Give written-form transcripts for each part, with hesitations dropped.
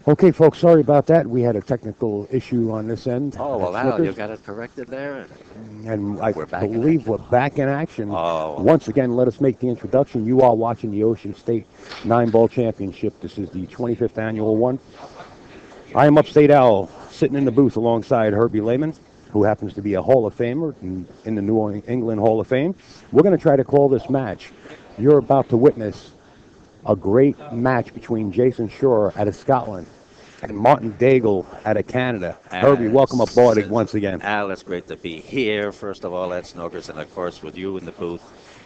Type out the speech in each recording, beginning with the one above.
Okay, folks, sorry about that. We had a technical issue on this end Oh, at well, now you Snookers, got it corrected there. and I We're back in believe we're action. back in action. Oh, Once again, let us make the introduction. You are watching the Ocean State Nine-Ball Championship. This is the 25th annual one. I am Upstate Owl, sitting in the booth alongside Herbie Lehman, who happens to be a Hall of Famer in the New England Hall of Fame. We're going to try to call this match. You're about to witness a great match between Jason Shore out of Scotland and Martin Daigle out of Canada. Herbie, welcome it's, aboard it's, once again. Al, it's great to be here, first of all, at Snookers, and of course with you in the booth.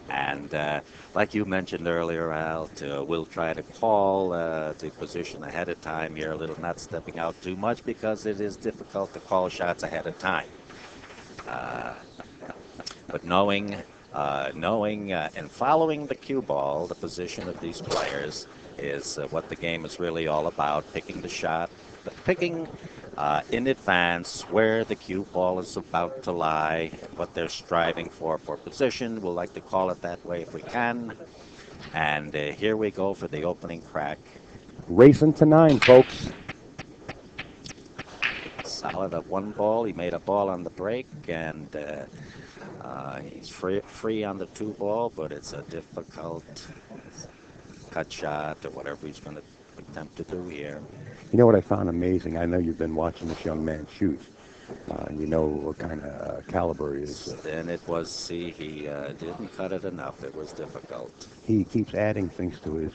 And like you mentioned earlier, Al, we'll try to call the position ahead of time here, a little not stepping out too much because it is difficult to call shots ahead of time. Uh, but knowing and following the cue ball, the position of these players is what the game is really all about. Picking the shot, picking in advance where the cue ball is about to lie, what they're striving for position. We'll like to call it that way if we can. And here we go for the opening crack. Racing to nine, folks. Solid at one ball. He made a ball on the break, and he's free on the two ball, but it's a difficult cut shot or whatever he's going to attempt to do here. You know what I found amazing? I know you've been watching this young man shoot. You know what kind of caliber he is. Then it was, see, he didn't cut it enough. It was difficult. He keeps adding things to his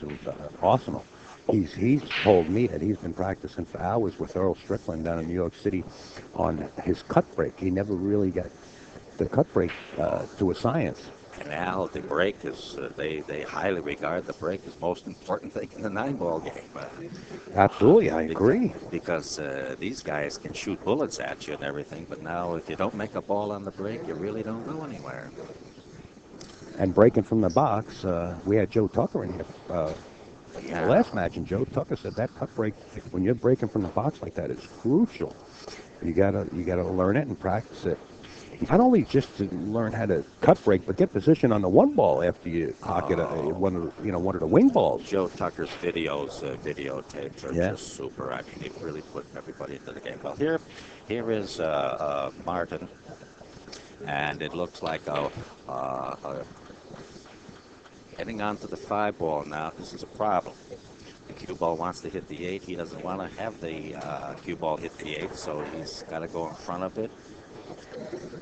arsenal. He's told me that he's been practicing for hours with Earl Strickland down in New York City on his cut break. He never really got the cut break to a science. And now the break is, they highly regard the break as most important thing in the nine-ball game. Absolutely, I agree. Because these guys can shoot bullets at you and everything, but now if you don't make a ball on the break, you really don't go anywhere. And breaking from the box, we had Joe Tucker in here in the Yeah. last match, and Joe Tucker said that cut break, when you're breaking from the box like that, is crucial. You gotta learn it and practice it. Not only just to learn how to cut break, but get position on the one ball after you pocket one of the wing balls. Joe Tucker's videotapes are Yeah. just super. I mean, he really put everybody into the game. Well, here is Martin, and it looks like heading on to the five ball now. This is a problem. The cue ball wants to hit the eight. He doesn't want to have the cue ball hit the eight, so he's got to go in front of it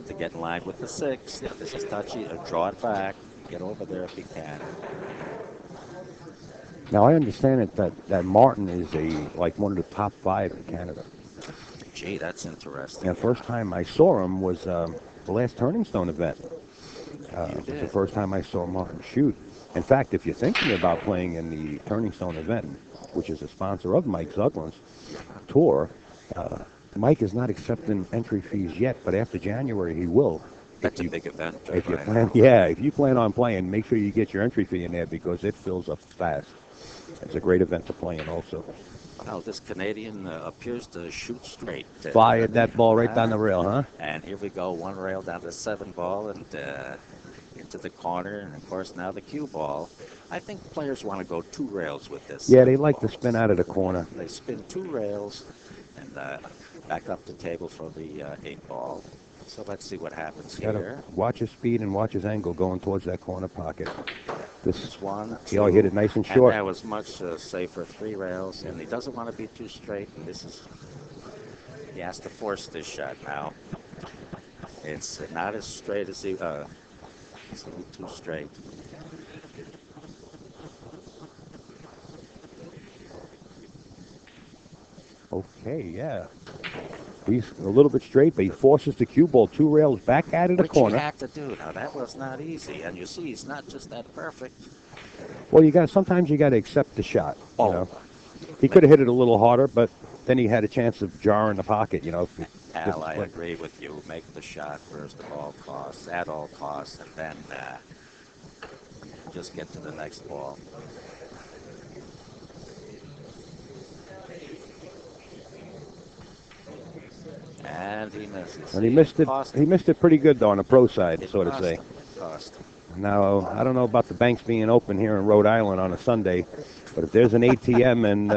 to get in line with the six. Yeah, this is touchy. Draw it back. Get over there if he can. Now I understand that Martin is like one of the top five in Canada. Gee, that's interesting. And the first time I saw him was the last Turning Stone event. You It was the did. first time I saw Martin shoot. In fact, if you're thinking about playing in the Turning Stone event, which is a sponsor of Mike Zuglin's tour, uh, Mike is not accepting entry fees yet, but after January he will. That's a big event. If you Right? plan, yeah, if you plan on playing, make sure you get your entry fee in there because it fills up fast. It's a great event to play in also. Well, this Canadian appears to shoot straight. Fired that ball right down the rail, huh? And here we go, one rail down to seven ball and into the corner. And of course, now the cue ball. I think players want to go two rails with this. Yeah, they like to spin out of the corner. They spin two rails and back up the table for the eight ball. So let's see what happens Gotta here. watch his speed and watch his angle going towards that corner pocket. This is one. He all hit it nice and And short. that was much safer, three rails. And he doesn't want to be too straight. And he has to force this shot now. It's not as straight as it's a little too straight. Okay, yeah. He's a little bit straight, but he forces the cue ball two rails back out of the Which you corner. have to do. Now, that was not easy. And you see, he's not just that perfect. Well, sometimes you got to accept the shot. Oh. You know? He could have hit it a little harder, but then he had a chance of jarring the pocket, you know. Al, I agree with you. Make the shot first at all costs, and then just get to the next ball. And he misses. And he missed it. Cost He missed it pretty good though on the pro side, It so to cost say. him. Cost him. Now, I don't know about the banks being open here in Rhode Island on a Sunday, but if there's an ATM and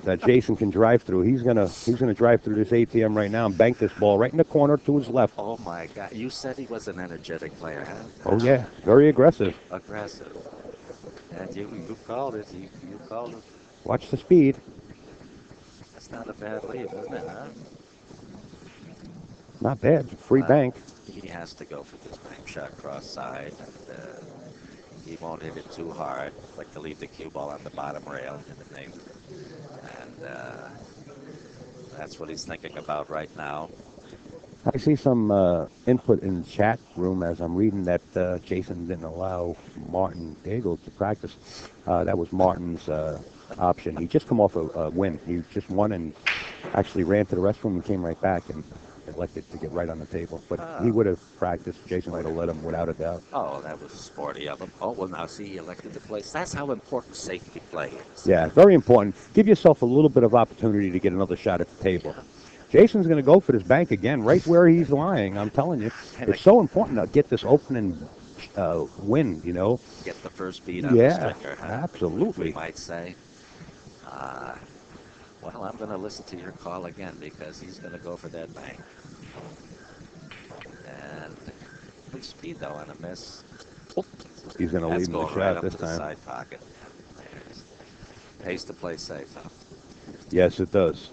that Jayson can drive through, he's gonna drive through this ATM right now and bank this ball right in the corner to his left. Oh my God! You said he was an energetic player, huh? Oh yeah, very aggressive. Aggressive. And you called it. You called it. Watch the speed. That's not a bad lead, isn't it, huh? Not bad. Free bank. He has to go for this bank shot cross side. And, he won't hit it too hard, like to leave the cue ball on the bottom rail and everything. And that's what he's thinking about right now. I see some input in the chat room as I'm reading that Jayson didn't allow Martin Daigle to practice. That was Martin's option. He just come off a win. He just won and actually ran to the restroom and came right back and elected to get right on the table. But he would have practiced. Jayson would have let him without a doubt. Oh, that was sporty of him. Oh, well, now see, he elected to play. That's how important safety play is. Yeah, very important. Give yourself a little bit of opportunity to get another shot at the table. Jayson's going to go for this bank again, right where he's lying. I'm telling you, it's so important to get this opening win. You know, get the first beat on the stringer. Huh? Absolutely. We might say. Well, I'm going to listen to your call again because he's going to go for that bank. And good speed though on a miss. He's going to leave the shot right this up to time. The side pocket. Pays to play safe. Huh? Yes, it does.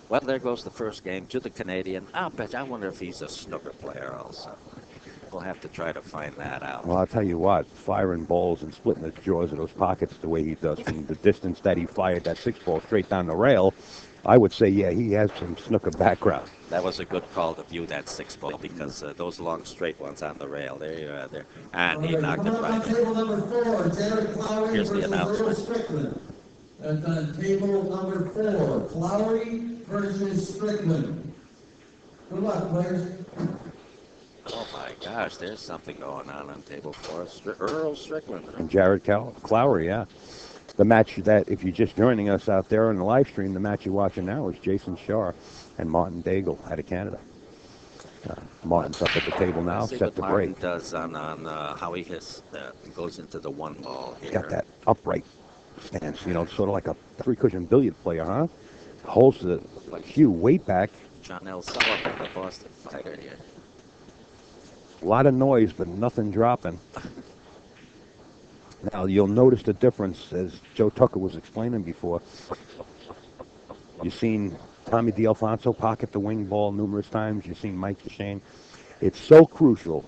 Well, there goes the first game to the Canadian. I wonder if he's a snooker player also. We'll have to try to find that out. Well, I'll tell you what, firing balls and splitting the jaws of those pockets the way he does from the distance that he fired that 6-ball straight down the rail, I would say, yeah, he has some snooker background. That was a good call to view that 6-ball because those long straight ones on the rail, there you are there. And he knocked it right in. Table number 4, Jared Clowery Here's the versus announcement. Earl Strickland. That's on table number 4, Clowery versus Strickland. Good luck, players. Oh my gosh, there's something going on table 4. Earl Strickland. And Jared Clowery, yeah. The match that, if you're just joining us out there on the live stream, the match you're watching now is Jayson Shar and Martin Daigle out of Canada. Martin's up at the table now, set to break. Martin does on how he hits goes into the 1 ball here. Got that upright stance, you know, sort of like a 3-cushion billiard player, huh? Holds the cue way back. John L. Sullivan, the Boston fighter here. A lot of noise, but nothing dropping. Now, you'll notice the difference, as Joe Tucker was explaining before. You've seen Tommy DeAlfonso pocket the wing ball numerous times. You've seen Mike DeShane. It's so crucial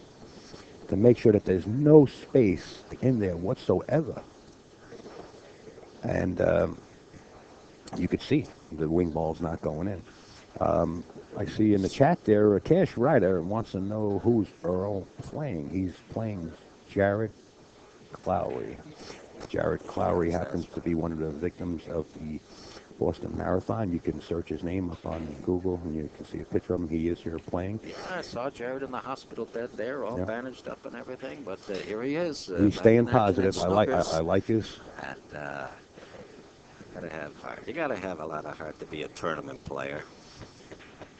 to make sure that there's no space in there whatsoever. And you could see the wing ball's not going in. I see in the chat there, Cash Ryder wants to know who's Earl playing. He's playing Jared Clowery. Jared Clowery happens to be one of the victims of the Boston Marathon. You can search his name up on Google and you can see a picture of him. He is here playing. Yeah, I saw Jared in the hospital bed there, all bandaged up and everything, but here he is. He's staying positive. I like his. And gotta have heart. You gotta have a lot of heart to be a tournament player.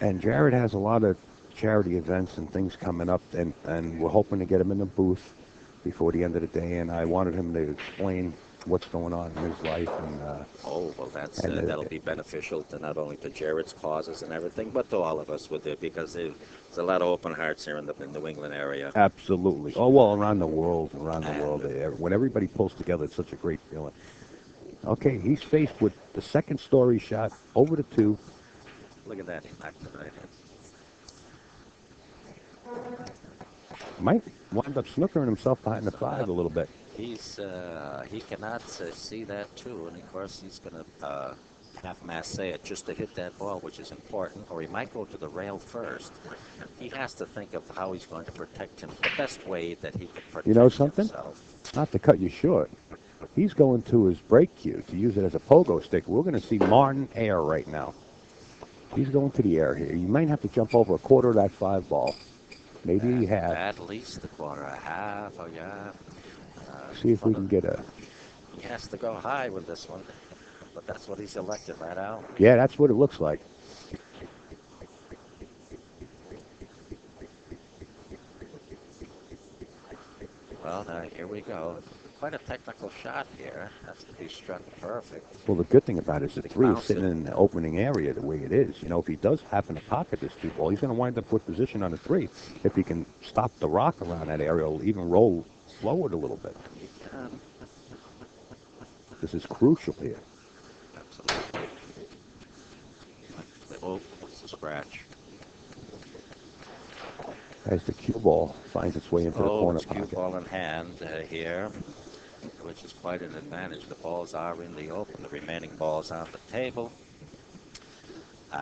And Jared has a lot of charity events and things coming up, and we're hoping to get him in the booth before the end of the day, and I wanted him to explain what's going on in his life. And oh, well, that'll be beneficial to not only to Jared's causes and everything, but to all of us with it, because there's a lot of open hearts here in the New England area. Absolutely. Oh, well, around the world. When everybody pulls together, it's such a great feeling. Okay, he's faced with the second story shot over the 2. Look at that, he knocked it right in. Might wind up snookering himself behind the 5 a little bit. He cannot see that too, and of course he's going to half mass say it just to hit that ball, which is important, or he might go to the rail first. He has to think of how he's going to protect him the best way that he can protect himself. You know something? Not to cut you short. He's going to his break cue to use it as a pogo stick. We're going to see Martin air right now. He's going to the air here. You might have to jump over a quarter of that 5 ball. Maybe half. At least a quarter, a half, oh yeah. See if we can get a... He has to go high with this one, but that's what he's elected right out. Yeah, that's what it looks like. Well, here we go. Quite a technical shot here. Has to be struck perfect. Well, the good thing about it is the They three is bounce sitting it. in the opening area the way it is. You know, if he does happen to pocket this two ball, he's going to wind up with position on the three. If he can stop the rock around that area, he'll even roll forward a little bit. This is crucial here. Absolutely. Oh, it's a scratch. As the cue ball finds its way into the corner It's cue pocket. ball in hand here, which is quite an advantage. The balls are in the open. The remaining balls on the table.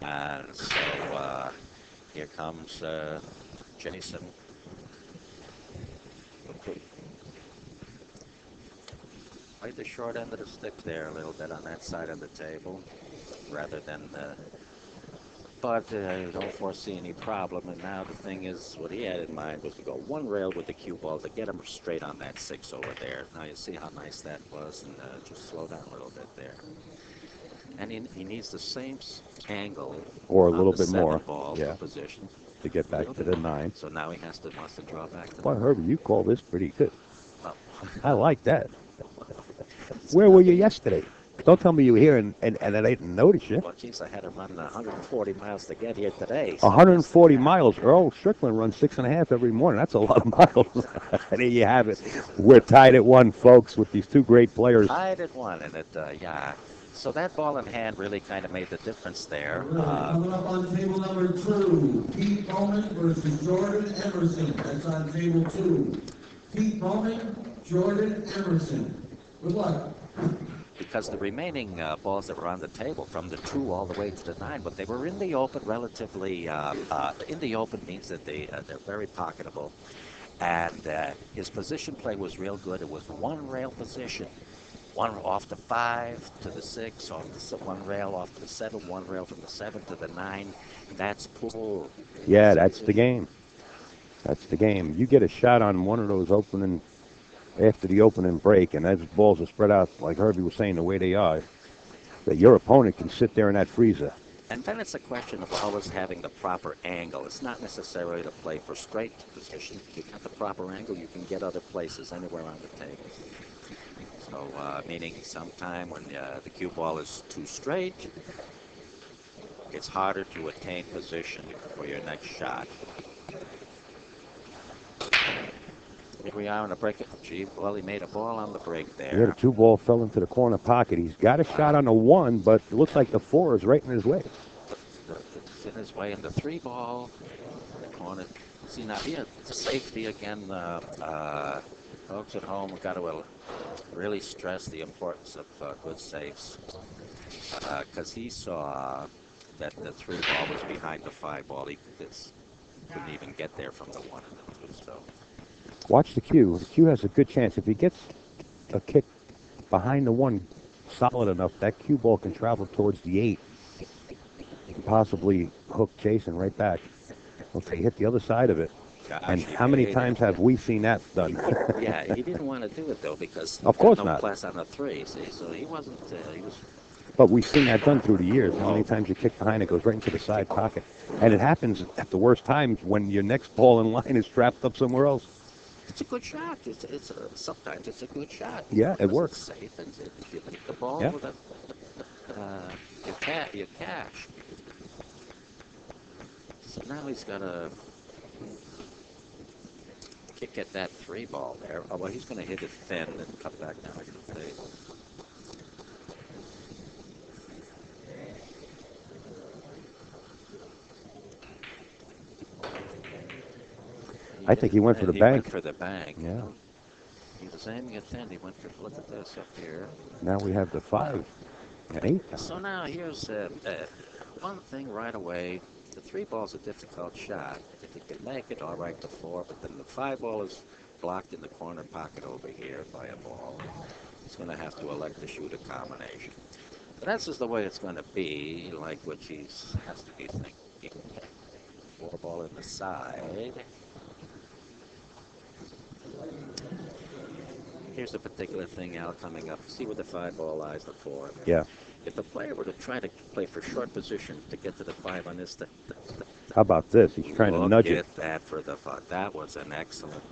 And so here comes Jayson. Played the short end of the stick there a little bit on that side of the table, rather than. But don't foresee any problem. And now the thing is, what he had in mind was to go one rail with the cue ball to get him straight on that 6 over there. Now you see how nice that was, and just slow down a little bit there. And he needs the same angle or a on little the bit more ball yeah, position to get back to the 9. So now he wants to draw back to Boy, the Herbie, you call this pretty good. Oh. I like that. Where were you yesterday? Don't tell me you were here and I didn't notice you. Well, geez, I had to run 140 miles to get here today. So 140 miles. Earl Strickland runs 6.5 every morning. That's a lot of miles. There you have it. We're tied at 1, folks, with these two great players. Tied at 1, and yeah. So that ball in hand really kind of made the difference there. Coming up on table number 2, Pete Bowman versus Jordan Emerson. That's on table 2. Pete Bowman, Jordan Emerson. Good luck. Because the remaining balls that were on the table, from the 2 all the way to the 9, but they were in the open relatively. In the open means that they're very pocketable, and his position play was real good. It was one rail position, one off the 5 to the 6, off the one rail off to the 7, one rail from the 7 to the 9. That's pull. Yeah, that's the game. That's the game. You get a shot on one of those opening. After the opening break, and as balls are spread out, like Herbie was saying, the way they are, that your opponent can sit there in that freezer. And then it's a question of always having the proper angle. It's not necessary to play for straight position. If you have the proper angle, you can get other places anywhere on the table. So, meaning sometime when the cue ball is too straight, it's harder to attain position for your next shot. Here we are on a break. Gee, well, he made a ball on the break there. Yeah, the 2 ball fell into the corner pocket. He's got a shot on the 1, but it looks like the 4 is right in his way. It's in his way, and the 3 ball in the corner. See, now here, safety again. Folks at home have got to really stress the importance of good safes. Because he saw that the 3 ball was behind the 5 ball. He couldn't even get there from the 1 and the 2, so. Watch the cue. The cue has a good chance. If he gets a kick behind the 1 solid enough, that cue ball can travel towards the 8 and possibly hook Jayson right back. Okay, hit the other side of it. Gosh, and how many times have we seen that done? Yeah, he didn't want to do it, though, because of course no not. class on the 3, see, so he wasn't, he was... But we've seen that done through the years. How many times you kick behind, it goes right into the side pocket. And it happens at the worst times when your next ball in line is trapped up somewhere else. It's a good shot. Sometimes it's a good shot. Yeah, it works. It's safe, and if you hit the ball with your cash. So now he's got to kick at that 3 ball there. Oh, well, he's going to hit it thin and cut back down to the table. I think he went for the He bank. went for the bank. Yeah. He was aiming at 10. He went for, look at this up here. Now we have the 5 and 8. So now here's one thing right away. The 3 ball's a difficult shot. If he can make it, all right, the 4. But then the 5 ball is blocked in the corner pocket over here by a ball. He's going to have to elect to shoot a combination. But that's just the way it's going to be, like which he has to be thinking. 4 ball in the side. Here's the particular thing, Al, coming up. See where the 5 ball lies, the 4. Yeah. If the player were to try to play for short position to get to the 5 on this, how about this? He's trying to nudge it. Look at that for the 5. That was an excellent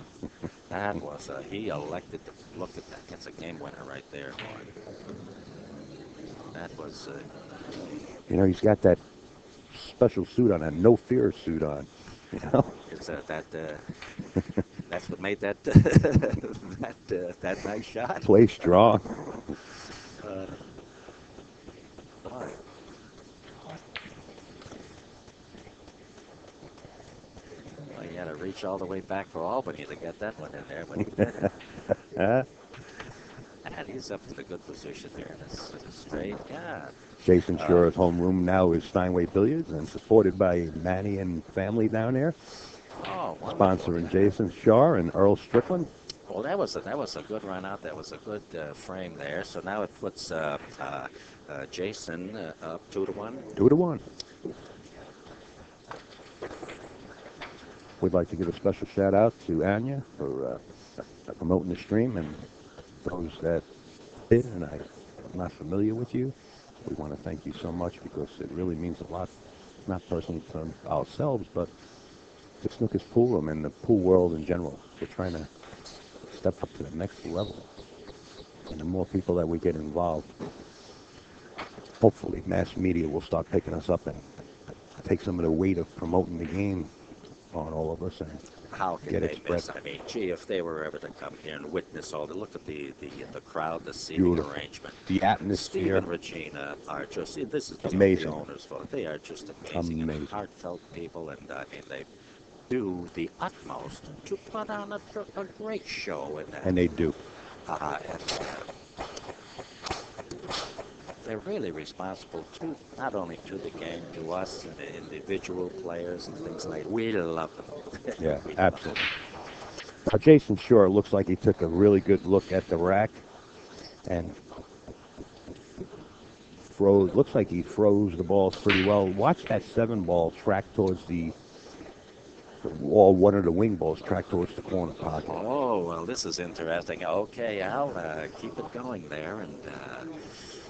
That was he elected to look at that. That's a game winner right there, boy. That was. You know, he's got that special suit on, a no fear suit on. You know. Is that that's what made that that nice shot. Play strong. Boy. Well, you had to reach all the way back for Albany to get that one in there, but he did it. And he's up to a good position there. That's straight. Yeah. Jayson Shaw's homeroom now is Steinway Billiards, and supported by Manny and family down there. Oh, Sponsoring Jayson Shaw and Earl Strickland. Well, that was a good run out. That was a good frame there. So now it puts Jayson up 2-1. 2-1. We'd like to give a special shout out to Anya for promoting the stream, and those that did, and I'm not familiar with you. We want to thank you so much because it really means a lot, not personally to ourselves, but to Snookers Pool Room and the pool world in general. We're trying to step up to the next level. And the more people that we get involved, hopefully mass media will start picking us up and take some of the weight of promoting the game on all of us and how can get they it spread. miss? I mean, gee, if they were ever to come here and witness all the look at the crowd, the seating Beautiful. Arrangement, The atmosphere. Steve and Regina are just this is Amazing. the owners' vote. They are just amazing. And heartfelt people, and I mean they do the utmost to put on a great show. And they do. They're really responsible to not only to the game, to us and the individual players and things like that. We love them. Yeah, absolutely. Jayson Shaw looks like he took a really good look at the rack and froze. Looks like he froze the balls pretty well. Watch that 7 ball track towards the wall. One of the wing balls track towards the corner pocket. Oh, well, this is interesting. Okay, Al, keep it going there. And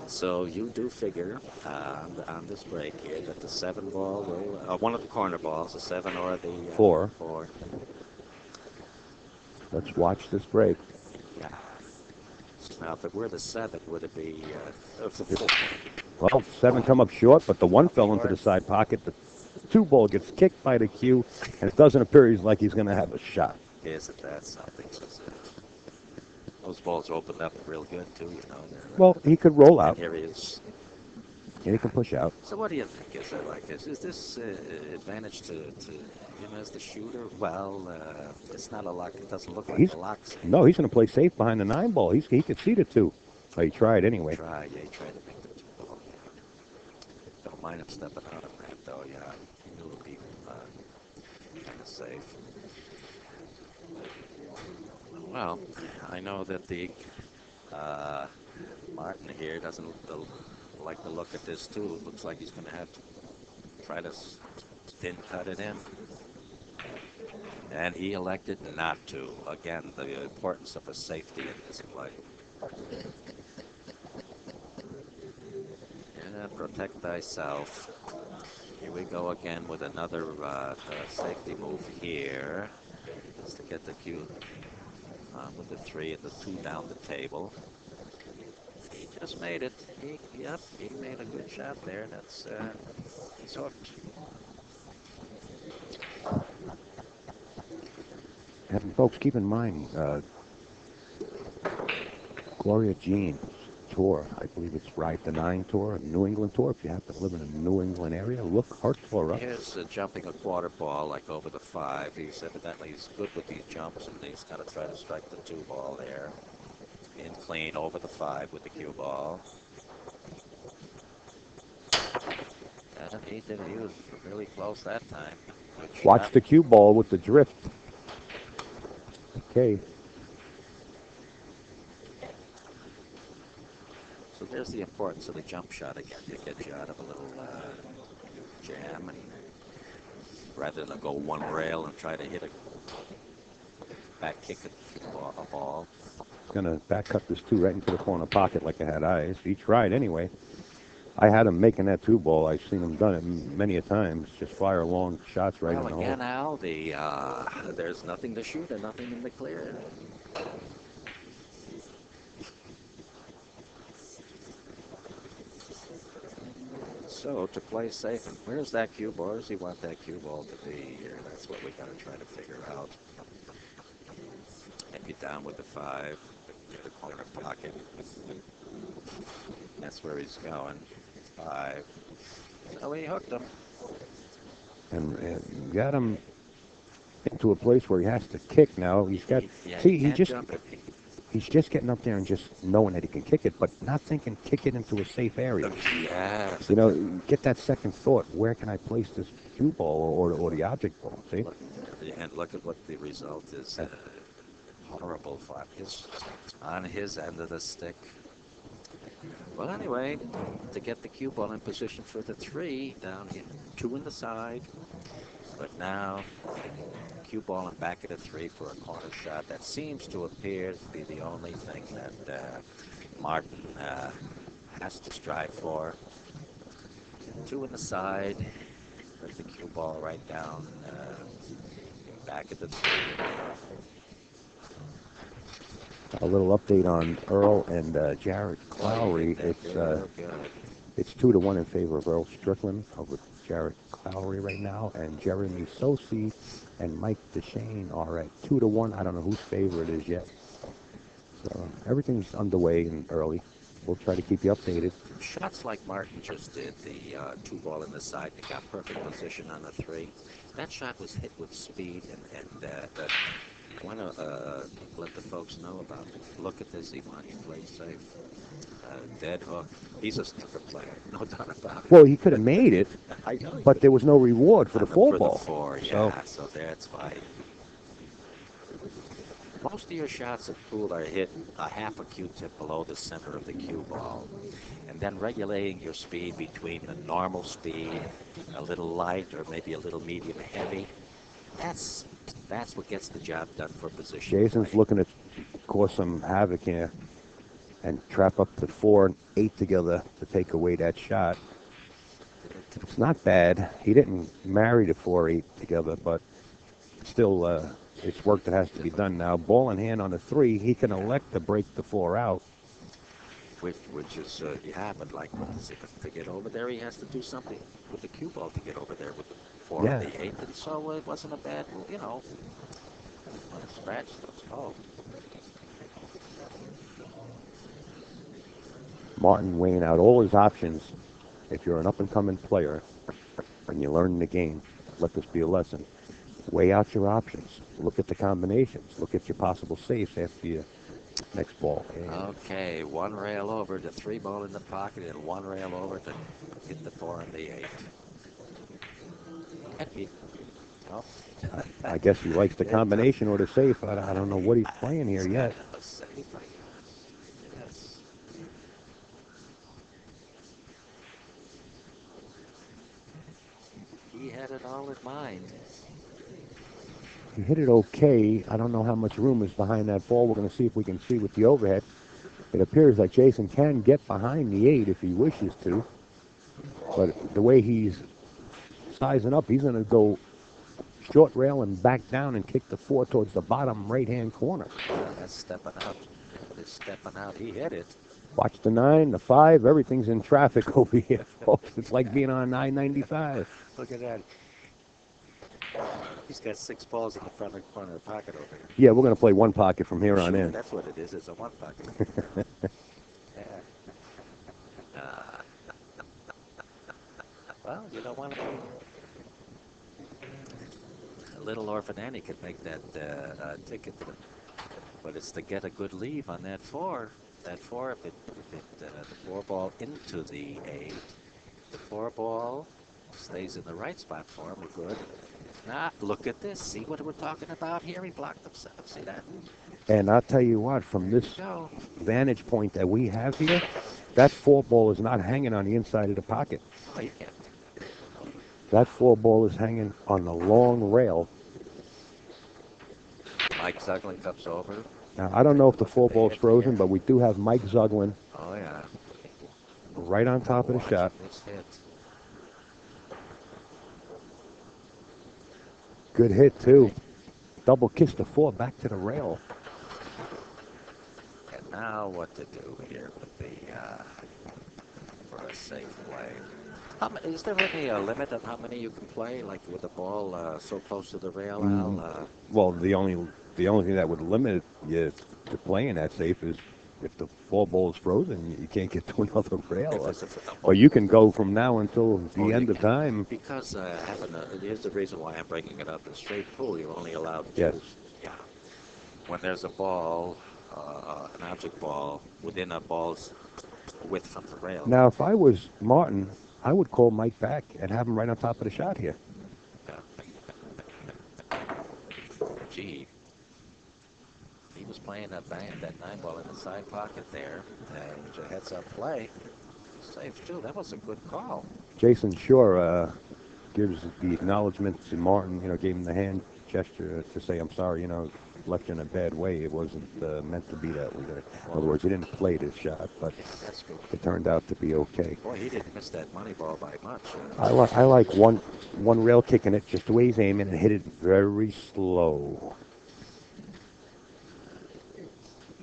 so you do figure on this break here that the 7 ball will, one of the corner balls, the 7 or the 4. 4. Let's watch this break. Yeah. So now, if it were the 7, would it be the 4? Well, 7 come up short, but the 1 fell into the side pocket. The 2 ball gets kicked by the cue, and it doesn't appear like he's going to have a shot. Isn't that something? Those balls opened up real good, too, you know. Well, he could roll out. And here he is. And he can push out. So what do you think? Is it like this? Is this advantage to him as the shooter? Well, it's not a lock. It doesn't look like a lock. No, he's going to play safe behind the 9 ball. He could see the 2. Oh, he tried anyway. He tried to make the 2 ball. Don't mind him stepping out of that, though. Yeah, he will be kind of safe. Well, I know that the Martin here doesn't like to look at this too. It looks like he's going to have to try to thin cut it in. And he elected not to. Again, the importance of a safety in this play. Yeah, protect thyself. Here we go again with another safety move here. Just to get the cue with the 3 and the 2 down the table. He just made it. He made a good shot there. That's he's hooked. And folks, keep in mind, Gloria Jean's tour, I believe it's Ride the 9 tour, a New England tour. If you happen to live in a New England area, look her tour up. Here's jumping a quarter ball like over the 5. He's evidently good with these jumps, and he's got to try to strike the 2 ball there. In clean over the 5 with the cue ball. And he was really close that time. Watch the cue ball with the drift. Okay. So there's the importance of the jump shot again to get you out of a little jam, and rather than go one rail and try to hit a back kick a ball. Gonna back cut this 2 right into the corner pocket like I had eyes. He tried anyway. I had him making that 2-ball. I've seen him done it many a times. Just fire long shots right in Well, the again, hole. Al, there's nothing to shoot and nothing in the clear. So to play safe, where's that cue ball? Where does he want that cue ball to be here? That's what we got to try to figure out. Maybe down with the 5, the corner pocket. That's where he's going. 5. So he hooked him. And got him into a place where he has to kick now. He's got, Yeah, see, he can't jump it. he's just getting up there and just knowing that he can kick it, but not thinking kick it into a safe area. Yes. You know, get that second thought. Where can I place this cue ball or the object ball? See? And look at what the result is. Horrible on his end of the stick. Well, anyway, to get the cue ball in position for the 3, down here, 2 in the side. But now, cue ball and back at the 3 for a corner shot. That seems to appear to be the only thing that Martin has to strive for. 2 in the side, with the cue ball right down back at the 3. A little update on Earl and Jared Clowry. It's 2-1 in favor of Earl Strickland over Jared Clowry right now, and Jeremy Sosi and Mike DeShane are at 2-1. I don't know whose favor it is yet. So everything's underway and early. We'll try to keep you updated. Shots like Martin just did, the 2-ball in the side, that got perfect position on the 3. That shot was hit with speed, and I want to let the folks know about it. Look at this. He wants to play safe. Dead hook. He's a snooker player. No doubt about it. Well, he could have made it, I know but there was no reward for the 4-ball. For the 4, yeah. So that's why. Most of your shots at pool are hit a half a Q-tip below the center of the cue ball. And then regulating your speed between the normal speed, a little light, or maybe a little medium heavy. That's what gets the job done for position. Jason's looking to cause some havoc here and trap up the 4 and 8 together to take away that shot. It's not bad. He didn't marry the 4-8 together, but still, it's work that has to be done now. Ball in hand on the 3. He can elect to break the 4 out. Which is, but like to get over there, he has to do something with the cue ball to get over there with the 4 and the 8. And so it wasn't a bad, scratch. Oh. Martin weighing out all his options. If you're an up-and-coming player and you're learning the game, let this be a lesson. Weigh out your options. Look at the combinations. Look at your possible safes after your next ball. Okay, 1 rail over, the 3-ball in the pocket, and 1 rail over to hit the 4 and the 8. Oh. I guess he likes the combination or the safe. I don't know what he's playing here yet. Yes. He had it all in mind. He hit it okay. I don't know how much room is behind that ball. We're going to see if we can see with the overhead. It appears like Jayson can get behind the 8 if he wishes to. But the way he's sizing up, he's going to go short rail and back down and kick the 4 towards the bottom right-hand corner. That's stepping out. It's stepping out. He hit it. Watch the 9, the 5. Everything's in traffic over here, folks. It's like being on I-95. Look at that. He's got 6 balls in the front corner of the pocket over here. Yeah, we're going to play 1 pocket from here on in. That's what it is. It's a 1 pocket. Well, you don't want to. Little Orphan Annie could make that ticket, but it's to get a good leave on that 4. That 4, if the 4-ball into the 8, the 4-ball stays in the right spot for him. We're good. Now, look at this. See what we're talking about here? He blocked himself. See that? And I'll tell you what, from this vantage point that we have here, that 4-ball is not hanging on the inside of the pocket. Oh, you can't. That 4-ball is hanging on the long rail. Mike Zuglin comes over. Now, I don't know if the 4-ball's frozen, but we do have Mike Zuglin. Oh, yeah. right on top of the shot. This hit. Good hit, too. Double kiss the 4 back to the rail. And now what to do here with the for a safe play? Is there any limit on how many you can play, like with the ball so close to the rail, Al? Well, the only thing that would limit you to playing that safe is if the 4 ball is frozen, you can't get to another rail. Or you can go from now until the end of time. Because here's the reason why I'm breaking it up. In straight pool, you're only allowed 2. Yes. Yeah. When there's a ball, an object ball, within a ball's width from the rail. Now, if I was Martin, I would call Mike back and have him right on top of the shot here. Gee. He was playing that 9 ball in the side pocket there, and a heads-up play. Safe, too. That was a good call. Jayson sure gives the acknowledgement to Martin, gave him the hand gesture to say, I'm sorry, left you in a bad way. It wasn't meant to be that way. In other words, he didn't play this shot, but it turned out to be okay. Boy, he didn't miss that money ball by much. I like one rail kicking it just the way he's aiming and hit it very slow.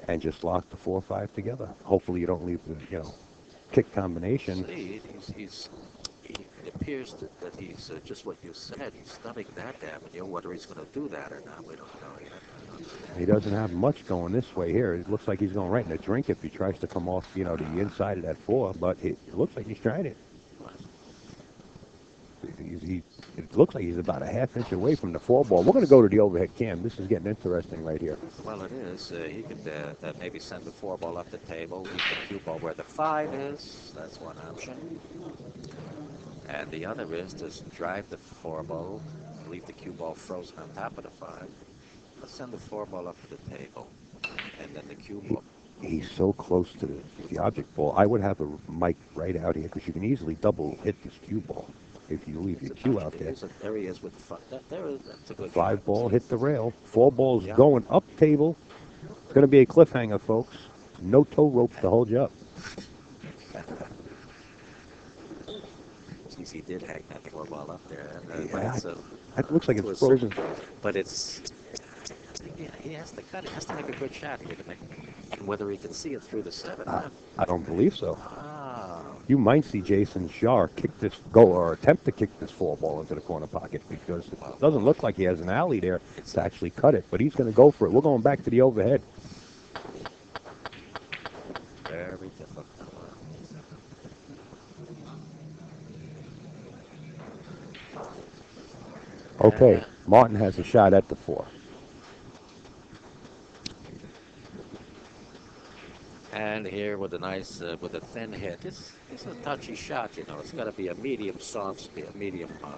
And just lock the 4-5 together. Hopefully you don't leave the, kick combination. See, it appears that he's just what you said. He's studying that avenue. Whether he's going to do that or not, we don't know yet. He doesn't have much going this way here. It looks like he's going right in the drink if he tries to come off, the inside of that 4. But it looks like he's trying it. It looks like he's about a half-inch away from the 4 ball. We're going to go to the overhead cam. This is getting interesting right here. Well, it is. He could maybe send the 4 ball up the table, leave the cue ball where the 5 is. That's one option. And the other is to drive the 4 ball, leave the cue ball frozen on top of the 5. Let's send the 4 ball up to the table, and then the cue ball. He's so close to the object ball. I would have a mic right out here because you can easily double hit this cue ball if you leave your cue out there. There he is with the 5. That's a good 5 shot. ball hit the rail. 4 balls going up table. It's going to be a cliffhanger, folks. No tow ropes to hold you up. Geez, he did hang that 4 ball up there. Yeah, it looks like it's frozen. But it's... Yeah, he has to cut it. He has to make a good shot here to make... Whether he can see it through the 7. I don't believe so. Ah. You might see Jayson Shar attempt to kick this 4 ball into the corner pocket because it doesn't look like he has an alley there to actually cut it, but he's going to go for it. We're going back to the overhead. Very difficult. Okay, Martin has a shot at the 4. And here with a nice, with a thin hit. It's a touchy shot, It's got to be a medium soft speed,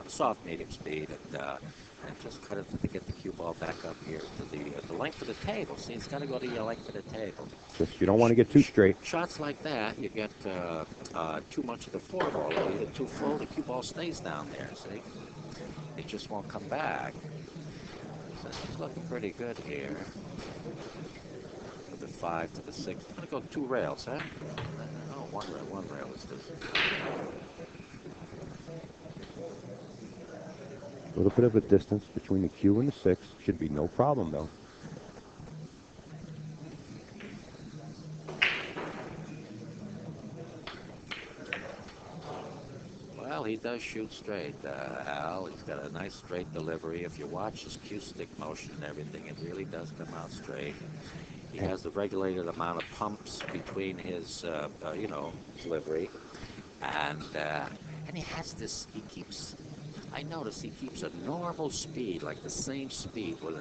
soft medium speed, and just cut it to get the cue ball back up here to the length of the table. See, it's got to go to the length of the table. Just you don't want to get too straight. Shots like that, you get too much of the 4 ball. If you hit too full, the cue ball stays down there. See, it just won't come back. So it's looking pretty good here. The 5 to the 6. I'm going to go 2 rails, huh? No, one rail is this. A little bit of a distance between the cue and the 6. Should be no problem, though. Well, he does shoot straight, Al. He's got a nice straight delivery. If you watch his cue stick motion and everything, it really does come out straight. He has the regulated amount of pumps between his, delivery, and he has this. I notice he keeps a normal speed, like the same speed with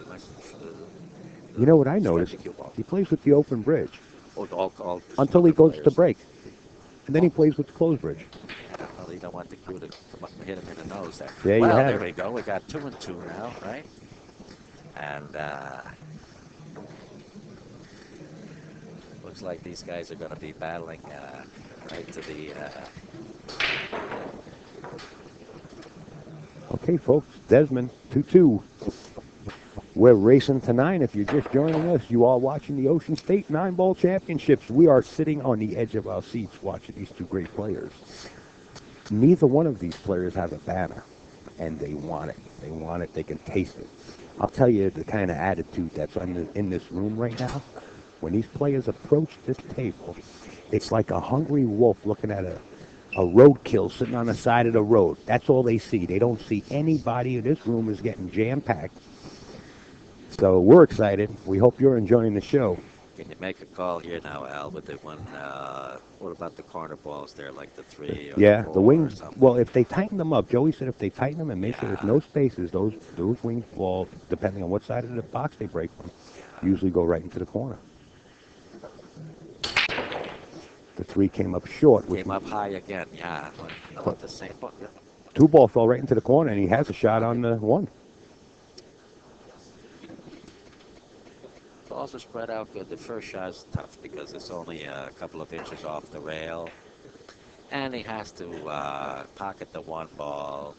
You know what I noticed? He plays with the open bridge until he goes to break, and then he plays with the closed bridge. Well, you don't want the cue to come up and hit him in the nose there. There you have it. There we go. We got 2 and 2 now, right? And looks like these guys are going to be battling right to the... Okay, folks. Desmond, 2-2. We're racing to 9. If you're just joining us, you are watching the Ocean State 9-ball championships. We are sitting on the edge of our seats watching these two great players. Neither one of these players has a banner, and they want it. They want it. They can taste it. I'll tell you the kind of attitude that's in this room right now. When these players approach this table, it's like a hungry wolf looking at a roadkill sitting on the side of the road. That's all they see. They don't see anybody. This room is getting jam-packed. So we're excited. We hope you're enjoying the show. Can you make a call here now, Al, with the one, what about the corner balls there, like the 3 or Yeah, the 4 the wings. or something? Well, if they tighten them up, Joey said if they tighten them and make sure there's no spaces, those wings fall, depending on what side of the box they break from, usually go right into the corner. The 3 came up short. Came up high again, yeah. But the same ball, yeah. 2 ball fell right into the corner, and he has a shot on the 1. Balls are spread out good. The first shot is tough because it's only a couple of inches off the rail. And he has to pocket the 1 ball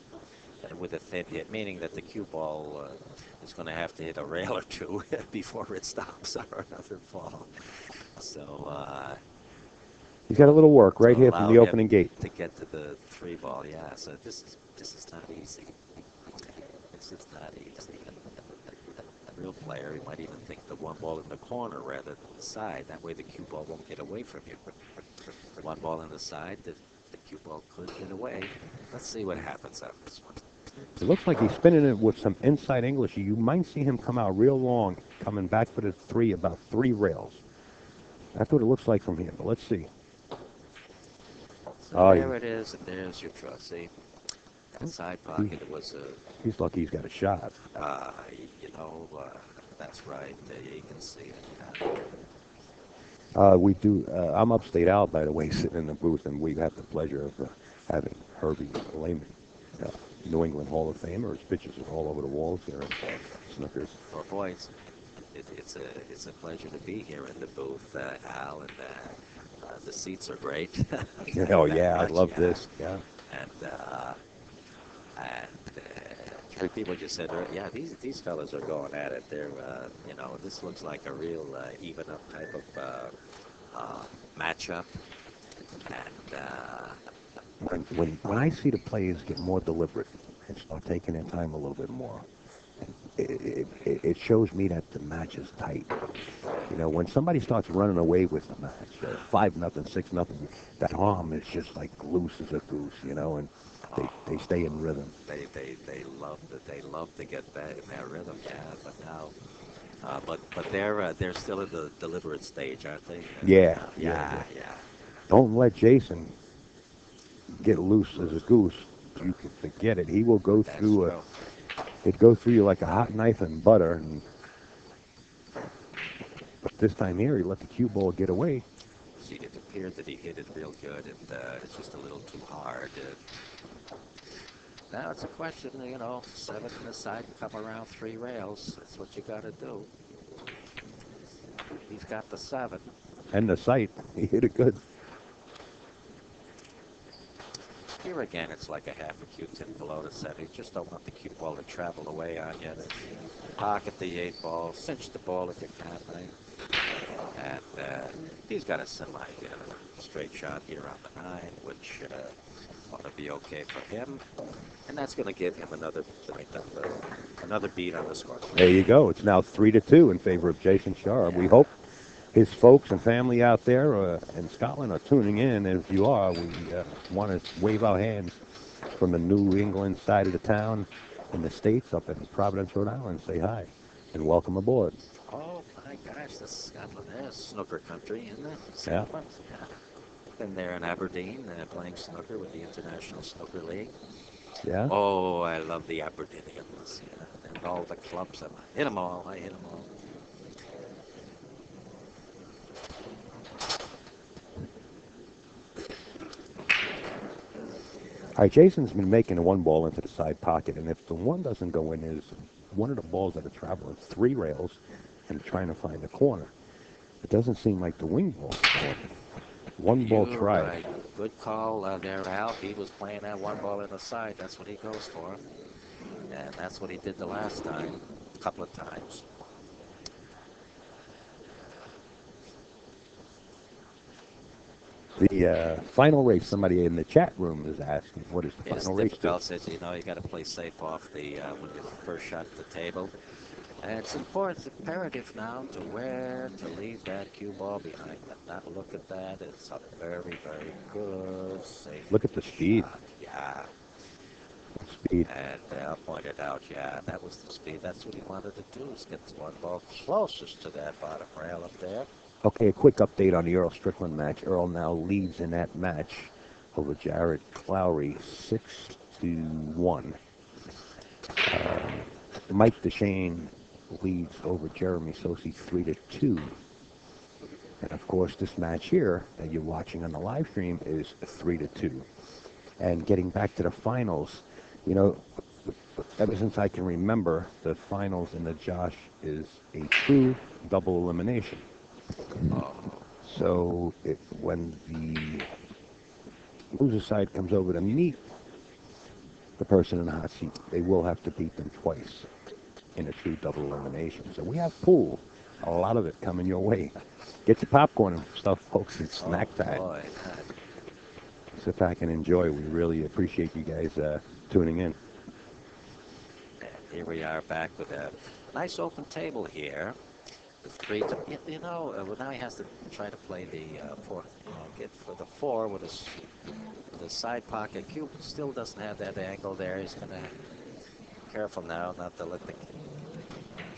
with a thin hit, meaning that the cue ball is going to have to hit a rail or 2 before it stops or another ball. So He's got a little work right here from the opening gate. To get to the 3 ball, yeah. So this is not easy. This is not easy. A real player, he might even think the 1 ball in the corner rather than the side. That way the cue ball won't get away from you. 1 ball in the side, the cue ball could get away. Let's see what happens on this one. It looks like he's spinning it with some inside English. You might see him come out real long, coming back for the 3, about 3 rails. That's what it looks like from here, but let's see. So there it is, and there's your trust. See, that side pocket, it was a... He's lucky he's got a shot. That's right. You can see it. We do. I'm Upstate Al, by the way, sitting in the booth, and we have the pleasure of having Herbie Lehman, New England Hall of Famer. His pictures are all over the walls here at Snookers. Well, boys, it's a pleasure to be here in the booth, Al, and the seats are great. Oh yeah, I love this. Yeah. And people just said, yeah, these fellas are going at it. They're, this looks like a real even up type of matchup. And when I see the players get more deliberate and start taking their time a little bit more, it shows me that the match is tight. When somebody starts running away with the match, 5-0, 6-0, that arm is just like loose as a goose, and they stay in rhythm. They love to get that in that rhythm, yeah. But now, but they're still in the deliberate stage, aren't they? Yeah. Don't let Jayson get loose as a goose. You can forget it. He will go through it goes through you like a hot knife in butter. But this time here, he let the cue ball get away. See, it appeared that he hit it real good, and it's just a little too hard. Now it's a question, 7 in the side, come around 3 rails. That's what you got to do. He's got the 7. And the sight. He hit it good. Here again, it's like a half a Q-tip below the 7. You just don't want the cue ball to travel away on you. Pocket the 8 ball, cinch the ball if you can, right? And he's got a straight shot here on the 9, which ought to be okay for him. And that's going to give him another point another beat on the score. There you go. It's now 3-2 in favor of Jayson Sharp. We hope his folks and family out there in Scotland are tuning in. If you are, we want to wave our hands from the New England side of the town in the States up in Providence, Rhode Island. Say hi and welcome aboard. Oh, my gosh, this is Scotland. There's snooker country, isn't it? Scotland. Yeah. Been there in Aberdeen playing snooker with the International Snooker League. Yeah. Oh, I love the Aberdenians. Yeah. And all the clubs. I hit them all. All right, Jason's been making a 1 ball into the side pocket, and if the 1 doesn't go in, is one of the balls that are traveling 3 rails and trying to find a corner. It doesn't seem like the wing ball. 1 ball tried. Right. Good call there, Al. He was playing that 1 ball in the side. That's what he goes for. And that's what he did the last time. couple of times. The final race, somebody in the chat room is asking, what is the It's final race? difficult, says, you know, you got to play safe off the when you first shot the table. And it's important, it's imperative now to where to leave that cue ball behind. But now look at that. It's a very, very good, safe. Look at the speed. Shot. Yeah. Speed. And Al pointed out, yeah, that was the speed. That's what he wanted to do, is get the one ball closest to that bottom rail up there. Okay, a quick update on the Earl Strickland match. Earl now leads in that match over Jared Clowry 6-1. Mike DeShane leads over Jeremy Sosi 3-2. And of course, this match here that you're watching on the live stream is 3-2. And getting back to the finals, you know, ever since I can remember, the finals in the Josh is a true double elimination. So when the loser side comes over to meet the person in the hot seat, they will have to beat them twice in a true double elimination. So we have pool, a lot of it coming your way. Get your popcorn and stuff, folks. It's snack time. Boy. Sit back and enjoy. We really appreciate you guys tuning in. And here we are back with a nice open table here. The three, you know, well, now he has to try to play the four. Get for the four with the side pocket. Cube still doesn't have that angle there. He's going to be careful now not to let the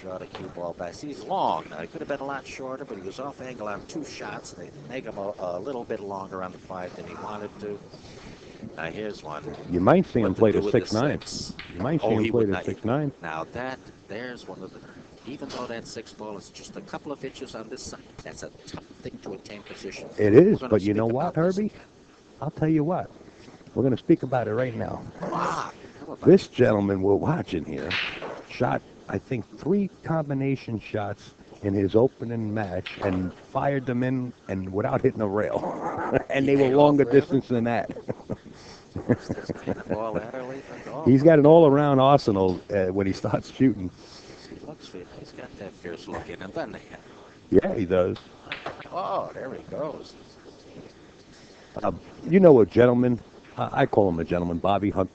draw the cue ball back. See, he's long now. He could have been a lot shorter, but he was off angle on 2 shots. They make him a little bit longer on the 5 than he wanted to. Now here's one. You might see him play the with 6-9. You might see him play the 6-9. Now there's one of the. Even though that 6 ball is just a couple of inches on this side, that's a tough thing to attain position. It is, but you know what, Herbie? I'll tell you what. We're going to speak about it right now. This gentleman we're watching here shot, I think, 3 combination shots in his opening match and fired them in and without hitting a rail. And they were longer distance than that. He's got an all-around arsenal when he starts shooting. He's got that fierce look in him, doesn't he? Yeah, he does. Oh, there he goes. You know a gentleman, I call him a gentleman, Bobby Hunt.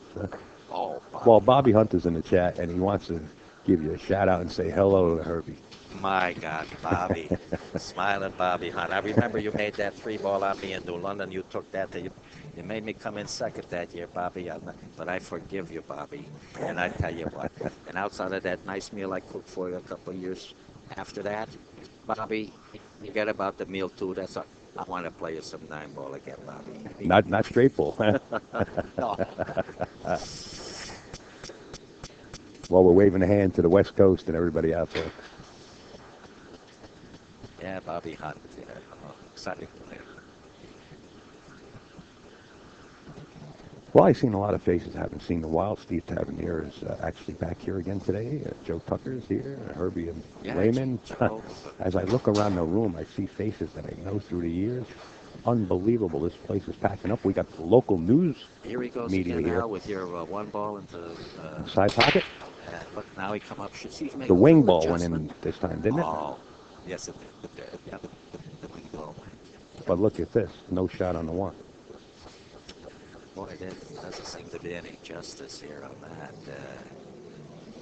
Bobby. Well, Bobby Hunt is in the chat, and he wants to give you a shout-out and say hello to Herbie. My God, Bobby. Smiling Bobby Hunt. I remember you made that 3 ball on me in New London. You took that to you. You made me come in second that year, Bobby, but I forgive you, Bobby. And I tell you what, and outside of that nice meal I cooked for you a couple of years after that, Bobby, forget about the meal too. That's all. I want to play you some 9 ball again, Bobby. Not straight ball. No. Well, we're waving a hand to the West Coast and everybody out there. Yeah, Bobby Hunt. Yeah. Exciting player. Well, I've seen a lot of faces I haven't seen in a while. Steve Tavernier is actually back here again today. Joe Tucker's here. Herbie and Raymond. As I look around the room, I see faces that I know through the years. Unbelievable. This place is packing up. We got the local news here he goes media again here. now with your 1 ball into side pocket. But now he come up. The wing ball went in this time, didn't it? Oh, yes, it did. Yeah, the wing ball. But look at this. No shot on the 1. Boy, there doesn't seem to be any justice here on that.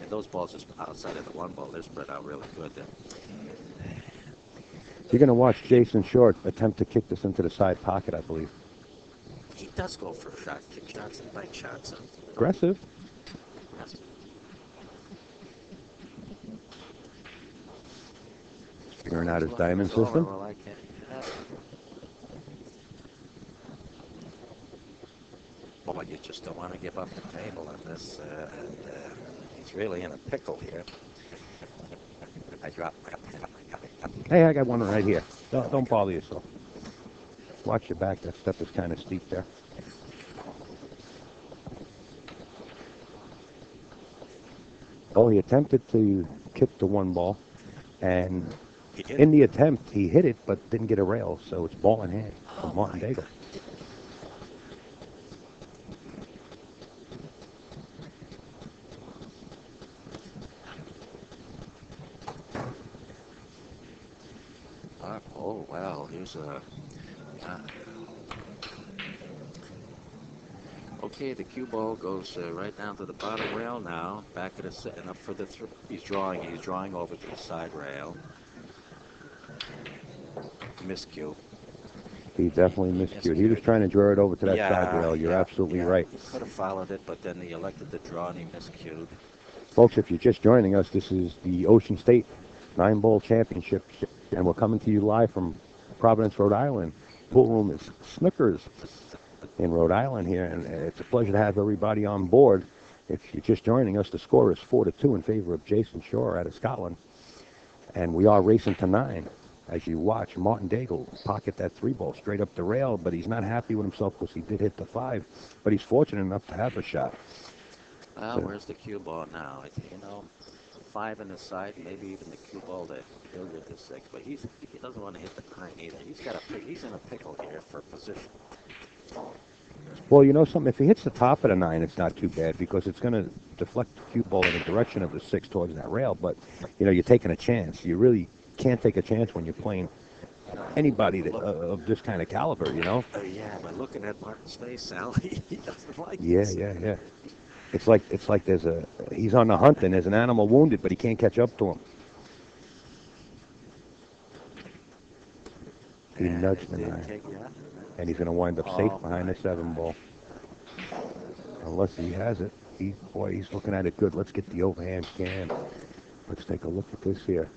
And those balls just outside of the 1 ball, they're spread out really good. You're going to watch Jayson Short attempt to kick this into the side pocket, I believe. He does go for kick shots and bite shots. Aggressive. Yes. Figuring out his diamond system. Well, I can't. Boy, you just don't want to give up the table on this. He's really in a pickle here. I dropped. Hey, I got one right here. Don't bother yourself. Watch your back. That step is kind of steep there. Oh, he attempted to kick the 1 ball, and in the attempt, he hit it, but didn't get a rail, so it's ball in hand from Martin Daigle. Oh, well, here's a... Uh, okay, the cue ball goes right down to the bottom rail now. Back at the set and up for the throw. He's drawing over to the side rail. Miscue. He definitely miscued. He was trying to draw it over to that side rail. You're absolutely right. He could have followed it, but then he elected to draw and he miscued. Folks, if you're just joining us, this is the Ocean State 9-Bowl Championship, and we're coming to you live from Providence, Rhode Island. Pool room is Snookers in Rhode Island here, and it's a pleasure to have everybody on board. If you're just joining us, the score is 4-2 in favor of Jayson Shore out of Scotland, and we are racing to 9. As you watch Martin Daigle pocket that 3-ball straight up the rail, but he's not happy with himself because he did hit the 5, but he's fortunate enough to have a shot. Well, where's the cue ball now? 5 in the side, maybe even the cue ball to Billiards to 6, but he doesn't want to hit the 9 either. He's in a pickle here for position. Well, you know something? If he hits the top of the 9, it's not too bad because it's going to deflect the cue ball in the direction of the 6 towards that rail. But, you're taking a chance. You really can't take a chance when you're playing anybody of this kind of caliber, Yeah, but looking at Martin's face, Sal, he doesn't like it. Yeah. It's like he's on the hunt and there's an animal wounded, but he can't catch up to him. He nudged the 9. And he's going to wind up safe behind the 7-ball. Unless he has it. He's looking at it good. Let's get the overhand scan. Let's take a look at this here.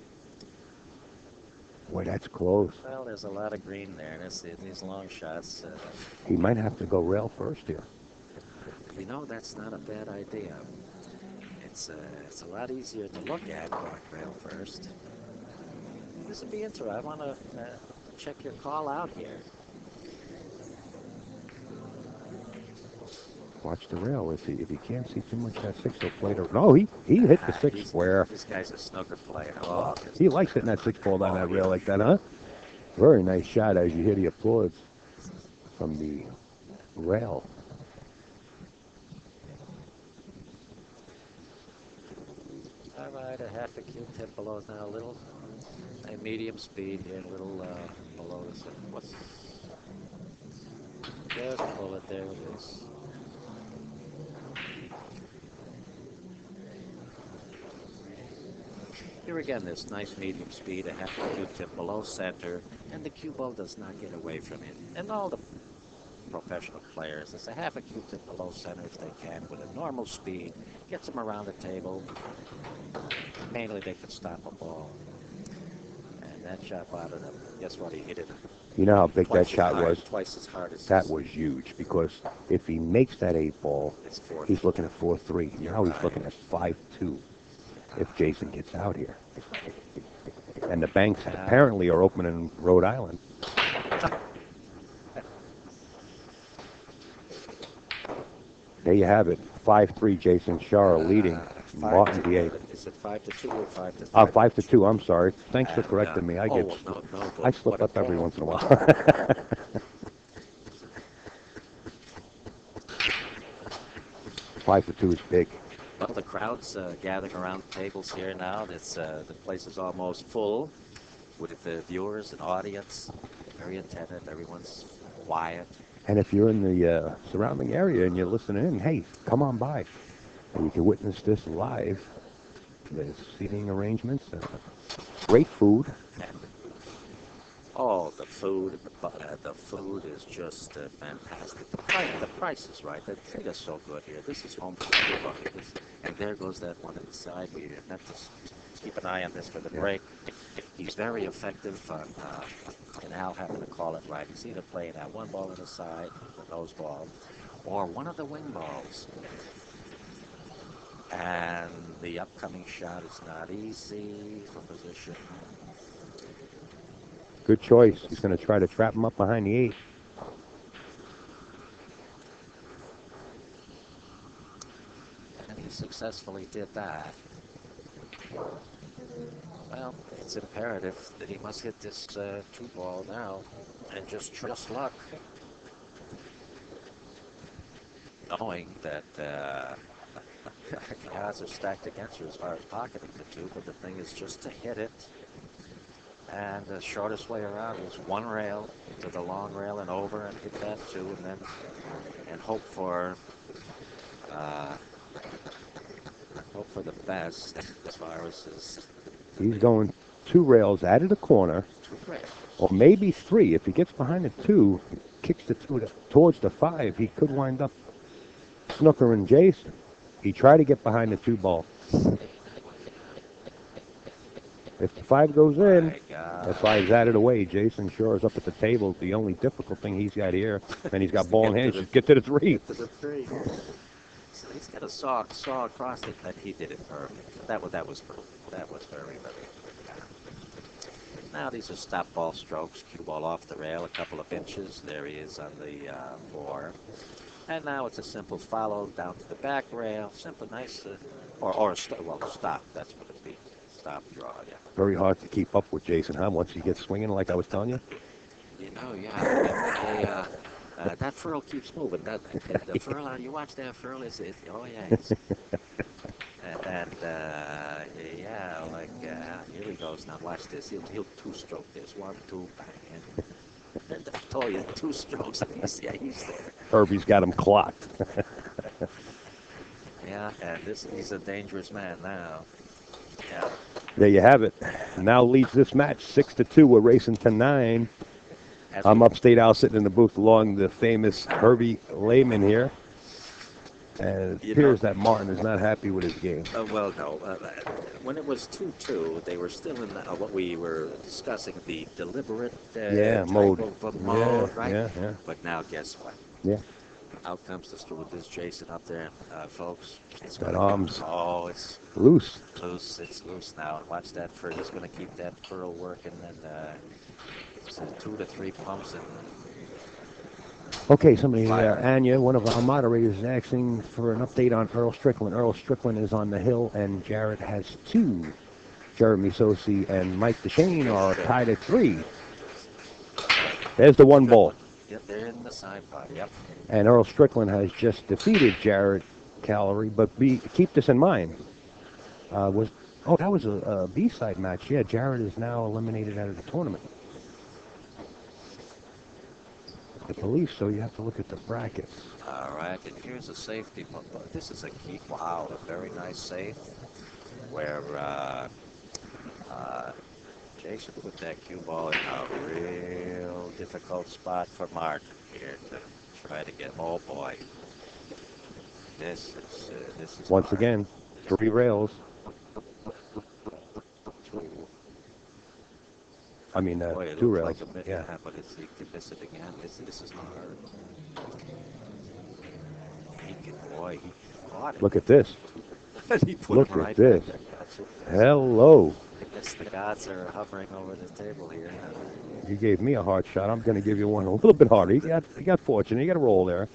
Boy, that's close. Well, there's a lot of green there, and these long shots. He might have to go rail first here. That's not a bad idea. It's a lot easier to look at going rail first. This would be interesting. I want to check your call out here. Watch the rail. If he can't see too much that 6, he'll play the... No, he hit the 6 square. This guy's a snooker player. Oh, he likes hitting that 6 ball down that rail like that, huh? Very nice shot as you hear the applause from the rail. All right, a half a Q-tip below now, a little medium speed here, a little below this. What's... There's a bullet, there it is. Here again, this nice medium speed, a half a Q-tip below center, and the cue ball does not get away from it. And all the professional players, it's a half a Q-tip below center if they can, with a normal speed, gets them around the table. Mainly they can stop a ball. And that shot bothered him. Guess what? He hit it. You know how big that shot was? Twice as hard as that was huge because if he makes that 8 ball, he's looking at 4-3. Now he's looking at 5-2 if Jayson gets out here. And the banks apparently are open in Rhode Island. There you have it. 5-3 Jayson Shore leading Martin DA. Is it 5-2 or 5-3? 5-2, I'm sorry. Thanks for correcting me. I slip up every once in a while. 5-2 is big. Well, the crowd's gathering around the tables here now. The place is almost full with the viewers and audience. Very attentive. Everyone's quiet. And if you're in the surrounding area and you're listening in, hey, come on by. And you can witness this live. There's seating arrangements, great food. Oh, the food is just fantastic. The price is right. They treat us so good here. This is home for everybody. And there goes that one inside. We have to keep an eye on this for the break. He's very effective on, and Al happened to call it right. He's either playing that 1 ball in the side, the nose ball, or one of the wing balls. And the upcoming shot is not easy for position. Good choice. He's going to try to trap him up behind the 8. And he successfully did that. Well, it's imperative that he must hit this 2 ball now and just trust luck. Knowing that the odds are stacked against you as far as pocketing the 2, but the thing is just to hit it. And the shortest way around was one rail to the long rail and over and hit that too, and then hope for the best as far as his He's going 2 rails out of the corner, two rails. or maybe 3. If he gets behind the 2, kicks the 2 towards the 5, he could wind up Snooker and Jayson. He tried to get behind the 2 ball. If the 5 goes in, the 5's out of the way. Jayson Shore is up at the table. The only difficult thing he's got here, and he's got ball in hand, just get to the 3. Get to the 3. So he's got a saw across it, but he did it perfect. That was very, very good. Now these are stop ball strokes. Cue ball off the rail a couple of inches. There he is on the 4. And now it's a simple follow down to the back rail. Simple, nice, stop. That's what it be. Stop, draw, yeah. Very hard to keep up with Jayson, huh? Once he gets swinging, like I was telling you. You know, yeah. That furl keeps moving. The furl, you watch that furl, it's oh yeah. Here he goes. Now watch this. He'll 2-stroke this. 1, 2, bang. And I told you, 2 strokes. He's there. Herbie's got him clocked. Yeah, and he's a dangerous man now. Yeah. There you have it. Now leads this match 6-2. We're racing to 9. I'm upstate Al sitting in the booth along the famous Herbie Lehman here. And it appears that Martin is not happy with his game. Well, no. When it was 2-2, they were still in what we were discussing, the deliberate mode. Right? Yeah. But now, guess what? Yeah. Out comes with this Jayson up there, folks. It's got arms. Oh, it's loose. It's loose now. And watch that furl. It's going to keep that furl working. And 2 to 3 pumps. And okay, somebody, Anya, one of our moderators, is asking for an update on Earl Strickland. Earl Strickland is on the hill, and Jarrett has 2. Jeremy Sosi and Mike DeShane are tied at 3. There's the 1 ball. Yep, they're in the side pot, yep. And Earl Strickland has just defeated Jarrett Callery, but keep this in mind. That was a B-side match. Yeah, Jarrett is now eliminated out of the tournament. I believe so. You have to look at the brackets. All right, and here's a safety. This is a key. Wow, a very nice safe where Jayson put that cue ball in a real difficult spot for Martin here to try to get. Oh boy, this is once hard. Again 3 rails. I mean, boy, 2 rails. Like yeah, but he can miss it again. This is hard. He caught it. Look at this. He put Look him right at this. back there. Hello. I guess the gods are hovering over the table here. You gave me a hard shot. I'm going to give you one a little bit harder. You got fortunate. You got a roll there.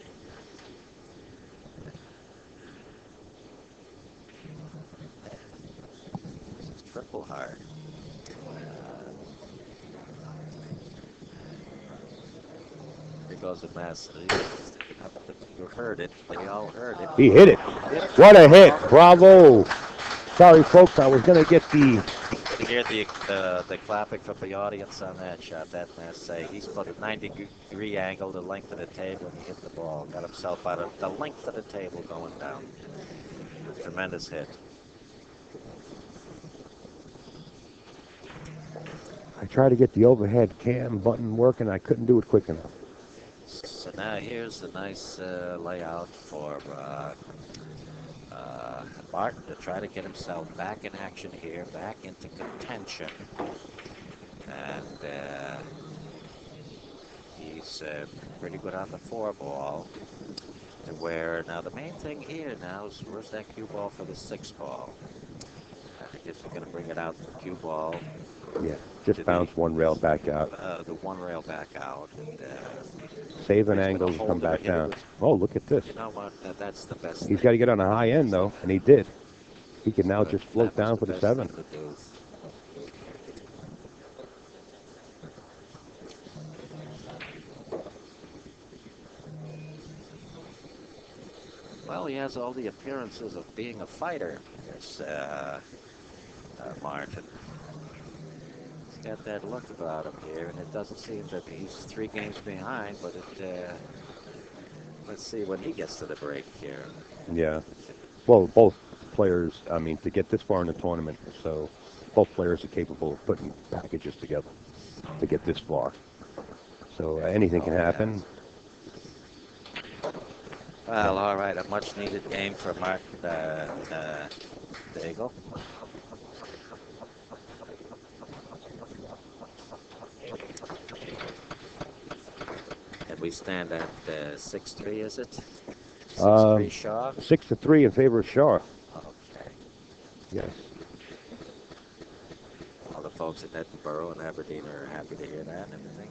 It's triple hard. Here goes a mess. You heard it. They all heard it. He hit it. What a hit. Bravo. Sorry, folks. I was going to get the... You hear the clapping from the audience on that shot. That man say he's put a 90-degree angle, the length of the table, and he hit the ball. Got himself out of the length of the table going down. Tremendous hit. I tried to get the overhead cam button working. I couldn't do it quick enough. So now here's a nice layout for Martin to try to get himself back in action here, back into contention. And he's pretty good on the 4 ball. To where now the main thing here now is where's that cue ball for the 6 ball? I guess we're going to bring it out the cue ball. Yeah, just bounce 1 rail back out. The 1 rail back out. And, save an angle and come back down. Oh, look at this. You know what? That's the best. He's got to get on the high end, though, and he did. He can now just float down for the 7. Well, he has all the appearances of being a fighter. It's Martin. got that look about him here, and it doesn't seem that he's 3 games behind, but let's see when he gets to the break here. Yeah. Well, both players, I mean, to get this far in the tournament, so both players are capable of putting packages together to get this far. So anything can happen. Well, all right, a much-needed game for Mark Daigle. And we stand at 6-3, is it? 6-3 Shaw? 6-3 in favor of Shaw. Okay. Yes. All the folks at Edinburgh and Aberdeen are happy to hear that and everything.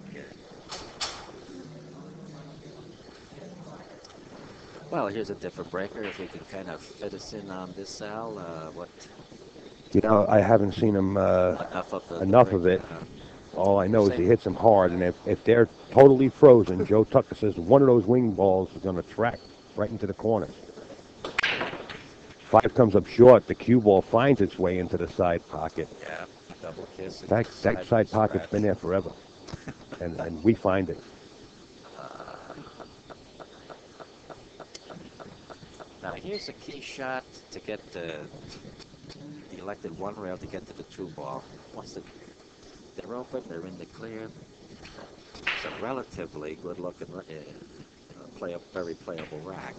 Well, here's a different breaker. If we can kind of fit us in on this, Sal, what? You know, I haven't seen him enough of it. All I know is he hits them hard, and if they're totally frozen, Joe Tucker says one of those wing balls is going to track right into the corners. 5 comes up short. The cue ball finds its way into the side pocket. Yeah, double kiss. That side pocket's been there forever, and we find it. Now here's a key shot to get the elected 1 rail to get to the 2 ball. Once they're open, they're in the clear. It's a relatively good-looking, very playable rack.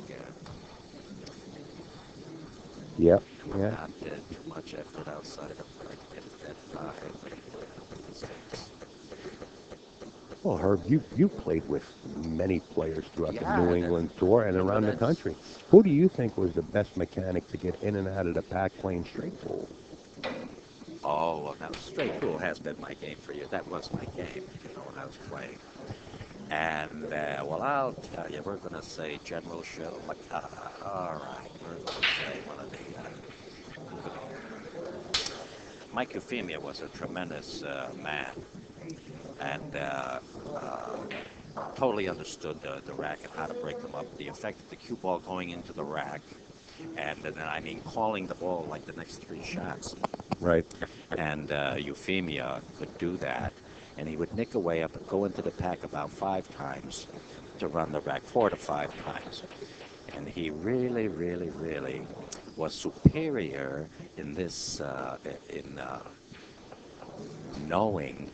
Yep. Yeah. Not too much effort outside of that 5. Well, Herb, you played with many players throughout the New England tour and around the country. Who do you think was the best mechanic to get in and out of the pack playing straight pool? Oh, well, now straight pool has been my game for you. That was my game, when I was playing. And, well, I'll tell you, we're going to say General Show. All right, we're going to say one of the... Mike Euphemia was a tremendous man. And totally understood the rack and how to break them up. The effect of the cue ball going into the rack, and then, I mean, calling the ball like the next 3 shots. Right. And Euphemia could do that, and he would nick away up and go into the pack about 5 times to run the rack, 4 to 5 times. And he really, really, really was superior in this, knowing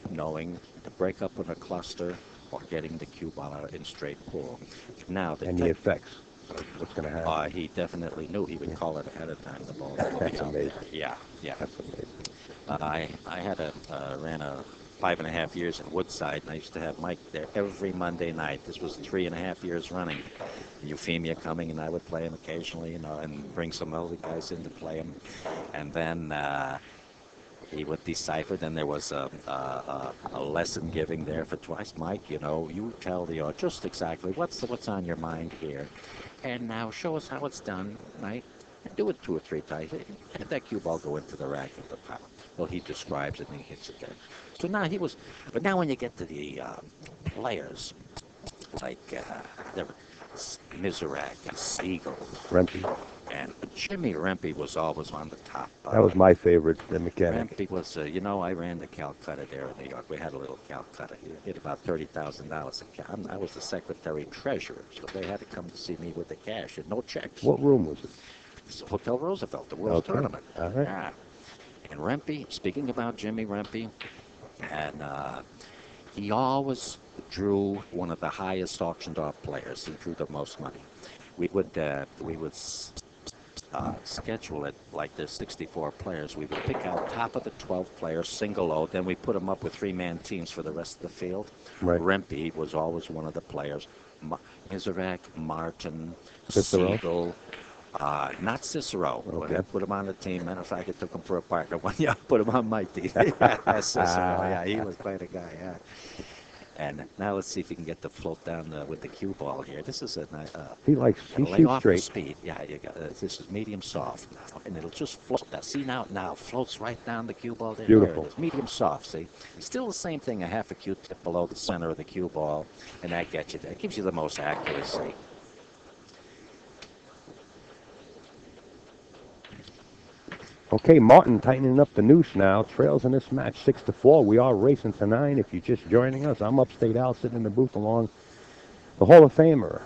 to break up in a cluster or getting the cue ball out in straight pool. Now, the effects. What's going to happen? He definitely knew. He would call it ahead of time. The ball. That's amazing. Yeah. That's amazing. I ran a 5.5 years in Woodside, and I used to have Mike there every Monday night. This was 3.5 years running. Euphemia coming, and I would play him occasionally, and bring some other guys in to play him. And then he would decipher. Then there was a lesson giving there for twice. Mike, you tell the just exactly what's on your mind here, and now show us how it's done, right? And do it 2 or 3 times. Let that cue ball go into the rack at the top. Well, he describes it and he hits it there. So now but now when you get to the players, like Miserak and Siegel, Rempe. And Jimmy Rempe was always on the top. That was my favorite, the mechanic. Rempe was, I ran the Calcutta there in New York. We had a little Calcutta. He hit about $30,000 I was the secretary treasurer, so they had to come to see me with the cash and no checks. What room was it? Hotel Roosevelt, the World Tournament. All right. Yeah. And Rempe, speaking about Jimmy Rempe, and he always drew one of the highest auctioned off players. He drew the most money. We would schedule it like there's 64 players. We would pick out top of the 12 players, single load, then we put them up with 3-man teams for the rest of the field. Right. Rempe was always one of the players. Miserak, Martin, Cicero? Siegel, not Cicero. Okay. I put him on the team. Matter of fact, I took him for a partner one year. I put him on my team. Cicero, yeah, he was quite a guy, yeah. And now let's see if we can get the float down with the cue ball here. This is a he lay off straight. The speed. Yeah, this is medium soft, and it'll just float. See now floats right down the cue ball there. Beautiful. There it is. Medium soft. See, still the same thing. A half a cue tip below the center of the cue ball, and that gets you. That gives you the most accuracy. Okay, Martin tightening up the noose now. Trails in this match 6-4. We are racing to 9. If you're just joining us, I'm Upstate Al sitting in the booth along the Hall of Famer,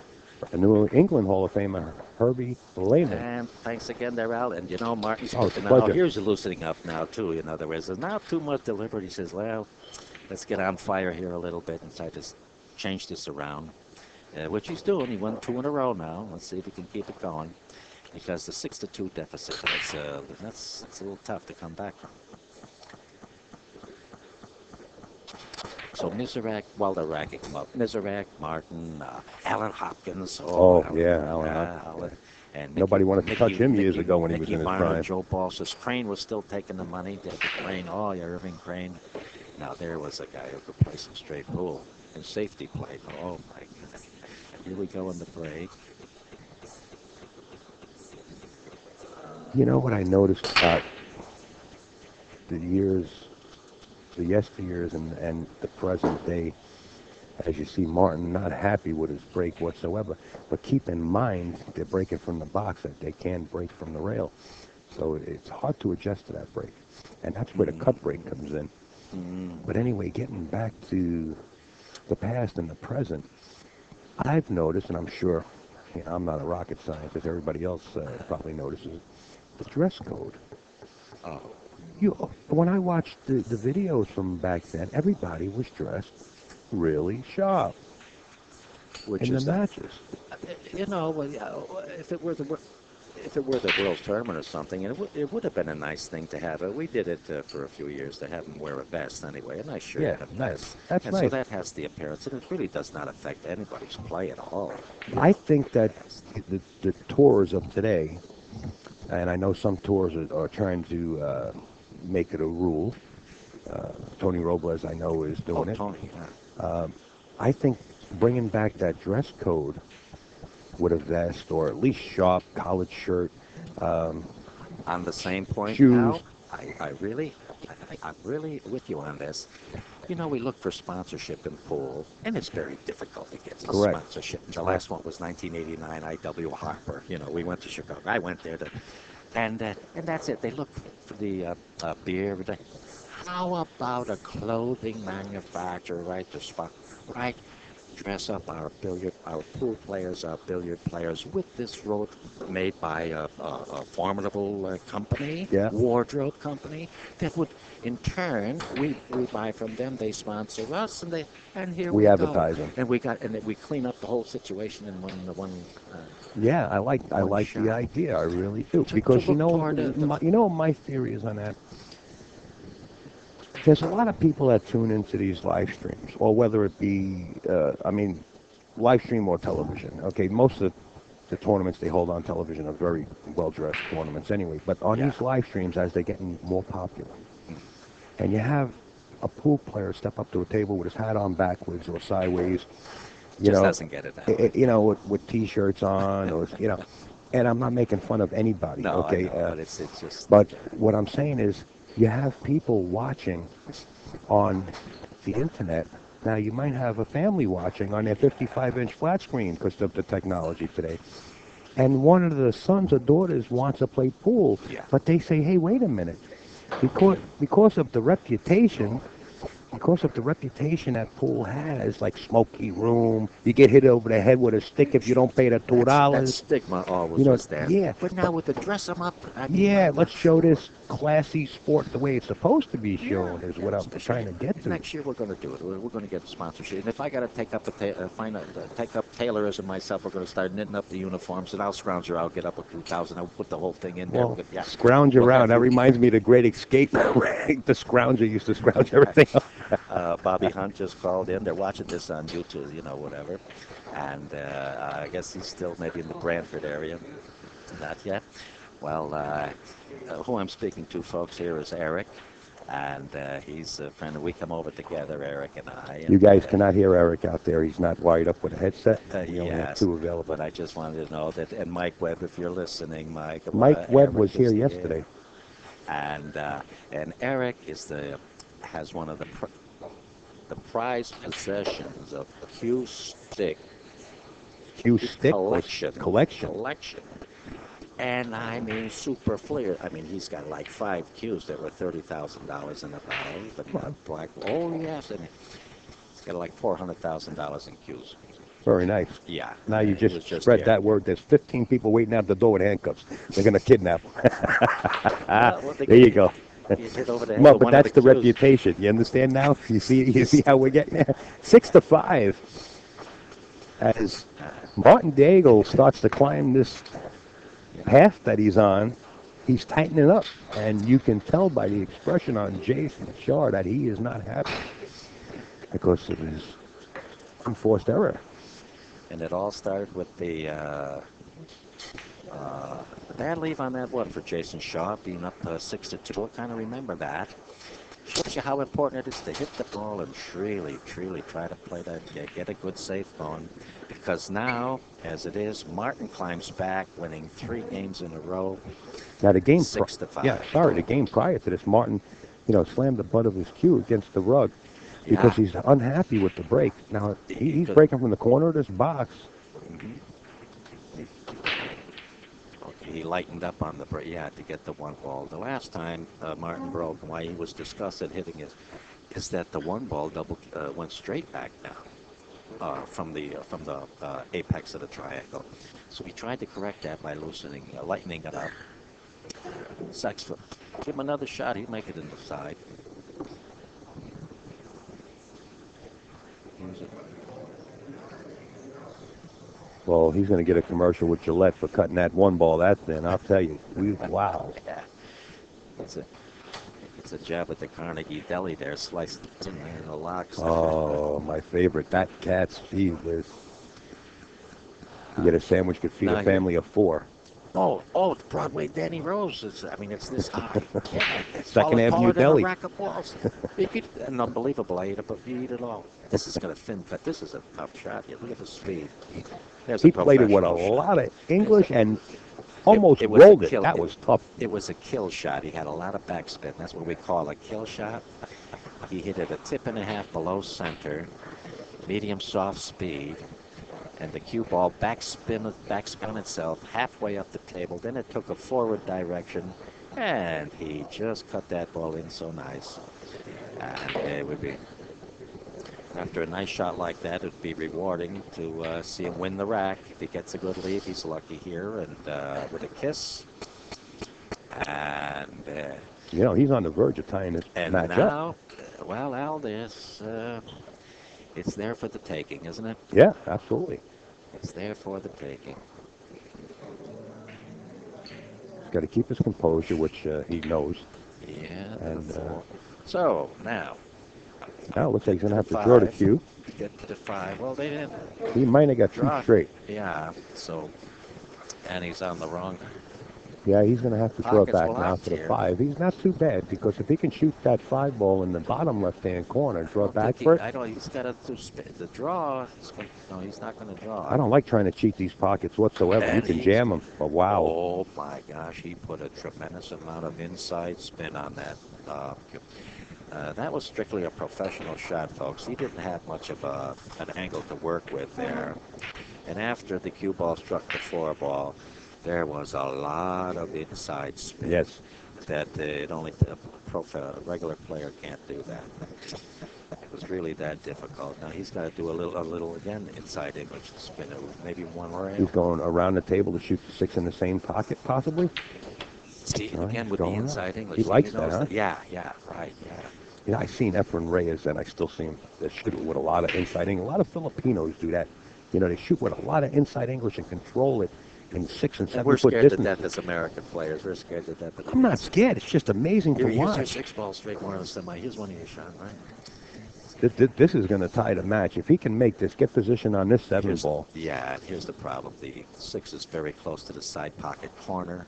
the New England Hall of Famer, Herbie Lehman. And thanks again there, Al. And, Martin's Oh, it's a now, pleasure. here's loosening up now, too. There's not too much deliberate. He says, well, let's get on fire here a little bit and try to change this around, which he's doing. He won 2 in a row now. Let's see if he can keep it going. Because the 6-2 deficit, that's a little tough to come back from. So Miserak, while they're racking him up, Miserak, Martin, Alan Hopkins. Alan. And Nobody wanted to touch him years ago when he was in his prime. Joe Balsas. Crane was still taking the money. David Crane, Irving Crane. Now there was a guy who could play some straight pool and safety play. Oh my goodness. Here we go in the break. You know what I noticed about the yesteryears and the present day, as you see Martin not happy with his break whatsoever, but keep in mind they're breaking from the box, that they can't break from the rail. So it's hard to adjust to that break. And that's where the cut break comes in. But anyway, getting back to the past and the present, I've noticed, and I'm sure, I'm not a rocket scientist, everybody else probably notices, the dress code. When I watched the videos from back then, everybody was dressed really sharp in the matches. If it were the World Tournament or something, it would have been a nice thing to have. We did it for a few years to have them wear a vest anyway, a nice shirt and a vest. That's and nice. So that has the appearance, and it really does not affect anybody's play at all. I think that the tours of today, and I know some tours are trying to make it a rule. Tony Robles, I know, is doing it. Tony, I think bringing back that dress code with a vest or at least sharp collared shirt. On the same point, shoes. Al, I'm really with you on this. We look for sponsorship in pool, and it's very difficult to get sponsorship. The last one was 1989, I.W. Harper. We went to Chicago. I went there and that's it. They look for the beer. How about a clothing manufacturer, right? Right? Dress up our pool players, our billiard players with this robe made by a formidable company, wardrobe company, that would, in turn, we buy from them. They sponsor us, and here we advertise them, and we clean up the whole situation in one. Yeah, I like the idea. I really do, because my theory is on that. There's a lot of people that tune into these live streams, or whether it be, live stream or television. Okay, most of the tournaments they hold on television are very well-dressed tournaments anyway. But on these live streams, as they're getting more popular, and you have a pool player step up to a table with his hat on backwards or sideways, doesn't get it that way. With T-shirts on, or and I'm not making fun of anybody. No, okay, I know, but it's just. But what I'm saying is, you have people watching on the internet. Now, you might have a family watching on their 55-inch flat screen because of the technology today. And one of the sons or daughters wants to play pool, but they say, hey, wait a minute. Because of the reputation that pool has, like smoky room, you get hit over the head with a stick if you don't pay the $2. That stigma always was there. Yeah. But now with the dress 'em up. Let's show this classy sport the way it's supposed to be shown, is what I'm trying to get to. Next year we're going to do it. We're going to get sponsorship. And if I got to take up tailorism myself, we're going to start knitting up the uniforms, and I'll scrounge her out, get up a few thousand, I'll put the whole thing in there. Scrounge around. That reminds me of the Great Escape. The scrounger used to scrounge everything up. Bobby Hunt just called in. They're watching this on YouTube, whatever. And I guess he's still maybe in the Brantford area. Not yet. Well, who I'm speaking to, folks, here is Eric. And he's a friend. We come over together, Eric and I. And, you guys cannot hear Eric out there. He's not wired up with a headset. We only have 2 available. But I just wanted to know that, and Mike Webb, if you're listening, Mike. Mike Webb was here yesterday. And Eric has one of the prized possessions of Q Stick collection. And I mean, super clear. I mean, he's got like 5 cues that were $30,000 in the bottle. But black. Oh yes, and he's got like $400,000 in cues. Very nice. Yeah. Now you he was just spread here. that word. There's 15 people waiting out the door with handcuffs. They're going to kidnap him. Well, There you go. He's hit over the head Well, with but one of that's the cues. reputation. You understand now? You see how we're getting there? 6-5. As Martin Daigle starts to climb this path that he's on, he's tightening up, and you can tell by the expression on Jayson Shaw that he is not happy because of his unforced error. And it all started with the bad leave on that one for Jayson Shaw, being up 6-2. I kind of remember that. Shows you how important it is to hit the ball and truly try to play that, get a good safe going. Because now, as it is, Martin climbs back, winning 3 games in a row. Now the game, 6-5. Yeah, sorry, the game prior to this, Martin, slammed the butt of his cue against the rug because he's unhappy with the break. Now he's breaking from the corner of this box. Mm-hmm. He lightened up on the break, to get the 1 ball. The last time Martin broke, and why he was disgusted hitting it, is that the 1 ball went straight back down from the apex of the triangle. So he tried to correct that by lightening it up. Sexton, give him another shot. He'd make it in the side. Well, he's going to get a commercial with Gillette for cutting that 1 ball that thin. I'll tell you. Wow. Yeah. It's a jab at the Carnegie Deli there, sliced in there in the locks. Oh, my favorite. That cat's feed is. You get a sandwich could feed a family of 4. Oh, Broadway Danny Rose is. I mean, it's this high. Second Avenue Deli. A rack of balls. Unbelievable. I ate it, but you eat it all. This is going to thin cut. This is a tough shot. Look at the speed. He played it with a lot of English and almost rolled it. That was tough. It was a kill shot. He had a lot of backspin. That's what we call a kill shot. He hit it a tip and a half below center, medium soft speed, and the cue ball backspin itself halfway up the table. Then it took a forward direction, and he just cut that ball in so nice. And it would be, after a nice shot like that, it would be rewarding to see him win the rack. If he gets a good lead, he's lucky here, and with a kiss. And he's on the verge of tying this match up. Well, Al, this it's there for the taking, isn't it? Yeah, absolutely. It's there for the taking. He's got to keep his composure, which he knows. Yeah. And so now it looks like he's going to have to throw the cue. Get to the 5. Well, they didn't. He might have got 2 straight. Yeah. So, and he's on the wrong. Yeah, he's going to have to throw it back now to the 5. He's not too bad because if he can shoot that 5 ball in the bottom left-hand corner, draw back for it. I don't. He's got to the draw. No, he's not going to draw. I don't like trying to cheat these pockets whatsoever. And you can jam them, but wow. Oh my gosh, he put a tremendous amount of inside spin on that. That was strictly a professional shot, folks. He didn't have much of an angle to work with there. And after the cue ball struck the 4 ball, there was a lot of inside spin. Yes. That a regular player can't do that. It was really that difficult. Now he's got to do a little again inside English spin, maybe one more. He's going around the table to shoot the 6 in the same pocket, possibly. See, again with the inside English. He likes that, huh? Yeah, right, yeah. Yeah, I've seen Efren Reyes, and I still see him shoot with a lot of inside English. A lot of Filipinos do that. They shoot with a lot of inside English and control it in 6 and 7 We're foot scared distance. to death as American players. We're scared to death. I'm not scared. It's just amazing to Here's your watch. 6 ball straight more than semi. Here's one of your shot, right? This is going to tie the match. If he can make this, get position on this 7 ball. Yeah, and here's the problem. The 6 is very close to the side pocket corner,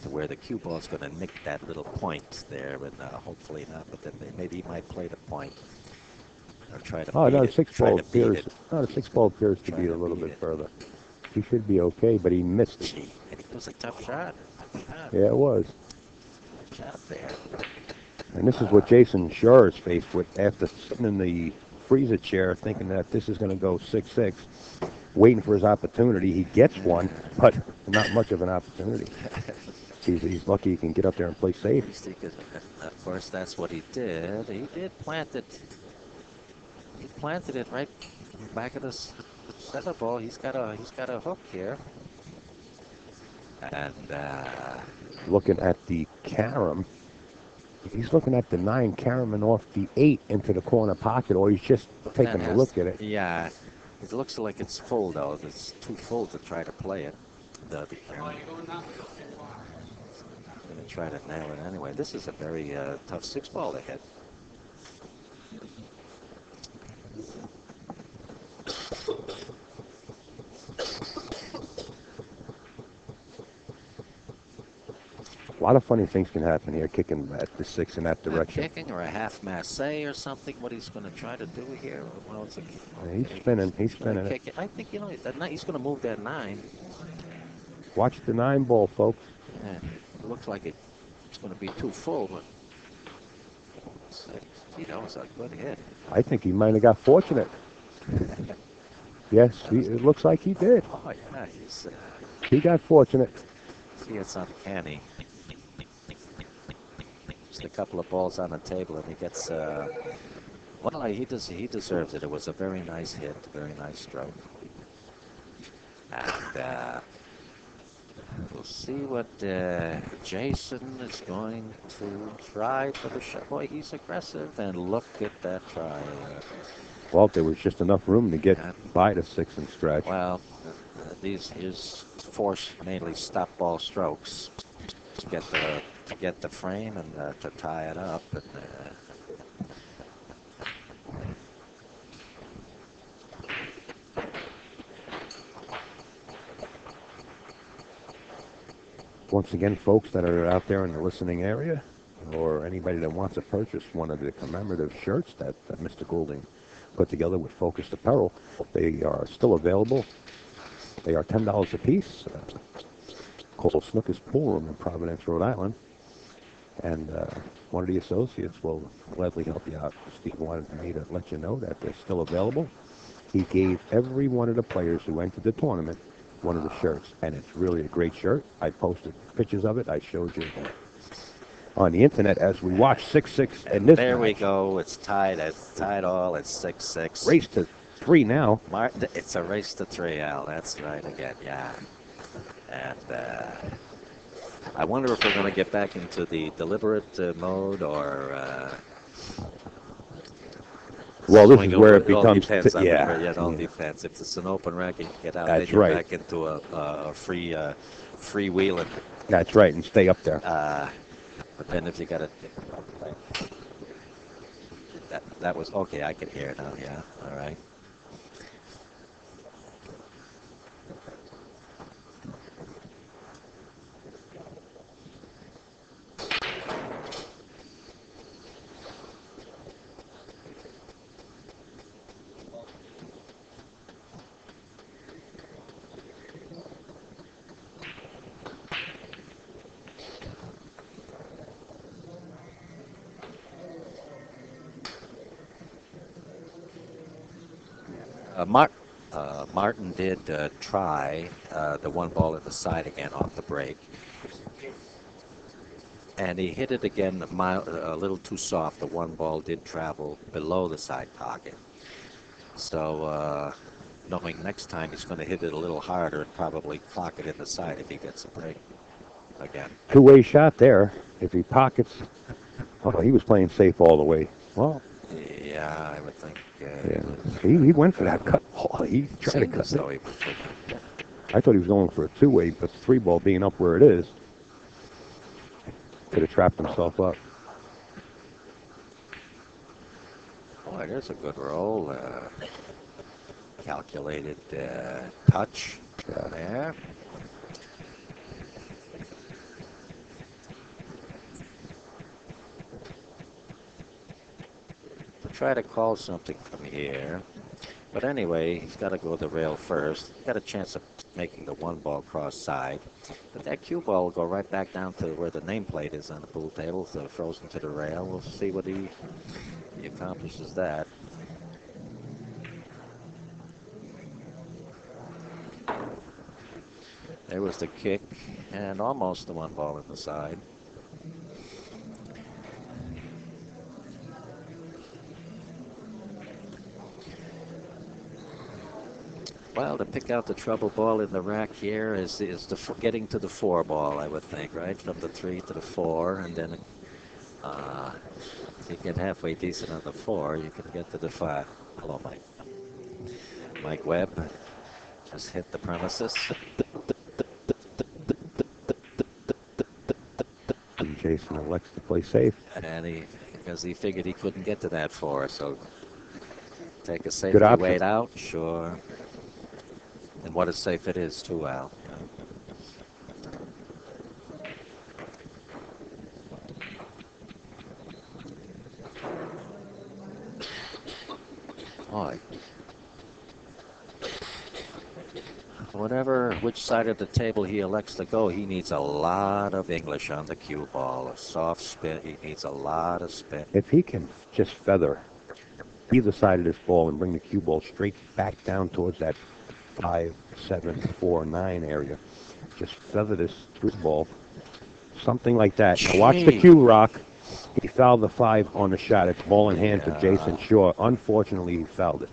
to where the cue ball is going to nick that little point there, and hopefully not, but then maybe he might play the point or try to. The 6 ball appears. No, the 6 ball appears to be a little bit further. He should be okay, but he missed it. It was a tough shot. Yeah, it was. Shot there. And this is what Jayson Shaw is faced with after sitting in the freezer chair thinking that this is going to go 6-6. waiting for his opportunity. He gets one, but not much of an opportunity. He's lucky he can get up there and play safe. Of course, that's what he did. He did plant it. He planted it right back of the center ball. He's got a hook here. And looking at the carom. He's looking at the 9 carom off the 8 into the corner pocket, or he's just taking a look at it. Yeah, it looks like it's full though. It's too full to try to play it. The carom. I'm gonna try to nail it anyway. This is a very tough 6-ball to hit. A lot of funny things can happen here, kicking at the 6 in that direction. Kicking or a half masse or something. What he's going to try to do here? Well, it's he's spinning. He's spinning it. I think he's going to move that 9. Watch the 9 ball, folks. Yeah, it looks like it's going to be too full, but that was a good hit. I think he might have got fortunate. Yes, it looks like he did. Oh yeah, he got fortunate. See, it's uncanny. Just a couple of balls on the table, and he gets. Well, he deserves it. It was a very nice hit, very nice stroke. And we'll see what Jayson is going to try for the shot. Boy, he's aggressive, and look at that try. Well, there was just enough room to get by the 6 and stretch. Well, his force mainly stop ball strokes to get the frame and to tie it up. And, once again, folks that are out there in the listening area, or anybody that wants to purchase one of the commemorative shirts that Mr. Goulding put together with Focused Apparel, they are still available. They are $10 a piece. Call Snookers Pool Room in Providence, Rhode Island. And one of the associates will gladly help you out. Steve wanted me to let you know that they're still available. He gave every one of the players who entered the tournament one of the shirts, and it's really a great shirt. I posted pictures of it. I showed you on the internet as we watch 6-6 in this there match. we go. It's tied. It's tied all. It's 6-6. Race to 3 now. It's a race to 3, Al. That's right again. Yeah. And I wonder if we're going to get back into the deliberate mode or. Well, this is where it becomes. Defense, it all depends. If it's an open racket, you get out. That's then you're right. back into a free wheeling. That's right, and stay up there. But then if you got it, that was okay. I can hear it now. Yeah. All right. Martin did try the 1 ball at the side again off the break. And he hit it again a little too soft. The 1 ball did travel below the side pocket. So knowing next time he's going to hit it a little harder and probably clock it in the side if he gets a break again. 2-way shot there. If he pockets, he was playing safe all the way. Well, yeah, I would think. He went for that cut ball. He tried to cut it. I thought he was going for a 2-way, but the 3 ball being up where it is, could have trapped himself up. Boy, there's a good roll. Calculated touch there. Try to call something from here. But anyway, he's got to go the rail first. Got a chance of making the 1 ball cross side. But that cue ball will go right back down to where the nameplate is on the pool table, so frozen to the rail. We'll see what he accomplishes that. There was the kick, and almost the 1 ball in the side. Well, to pick out the trouble ball in the rack here is getting to the 4 ball, I would think, right? From the 3 to the 4, and then if you get halfway decent on the 4, you can get to the 5. Hello, Mike. Mike Webb just hit the premises. And Jayson elects to play safe. And because he figured he couldn't get to that 4, so take a Good safety option. weight out, sure. And what a safe it is, too, Al. Boy. Which side of the table he elects to go, he needs a lot of English on the cue ball. A soft spin, he needs a lot of spin. If he can just feather either side of this ball and bring the cue ball straight back down towards that 5, 7, 4, 9 area, just feather this through the ball, something like that. Now watch the cue rock. He fouled the 5 on the shot. It's ball in hand to Jayson Shaw. Unfortunately, he fouled it.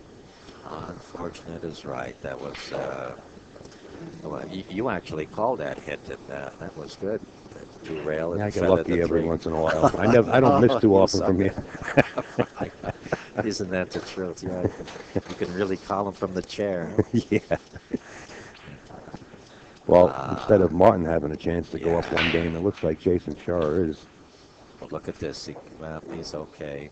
Unfortunate is right. That was, well, you actually called that hit, and that was good. Too rail and I get feathered lucky the every 3. once in a while. I don't miss too often from here. Isn't that the truth? Yeah, you can really call him from the chair. Yeah. Well, instead of Martin having a chance to go up one game, it looks like Jayson Shaw is. Well, look at this. He's okay.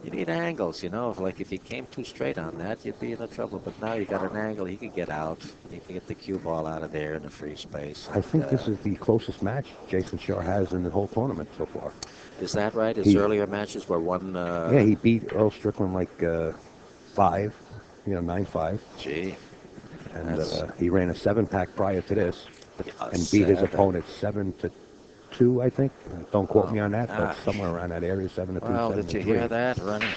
You need angles, you know. Like if he came too straight on that, you'd be in trouble. But now you got an angle. He could get out. He can get the cue ball out of there in the free space. I think this is the closest match Jayson Shaw has in the whole tournament so far. Is that right? His earlier matches were one. Yeah, he beat Earl Strickland like 5, 9-5. Gee. And he ran a 7-pack prior to this, and beat 7. his opponent 7-2, I think. Don't quote me on that, but somewhere around that area, 7-2. Well, did you hear that? Running.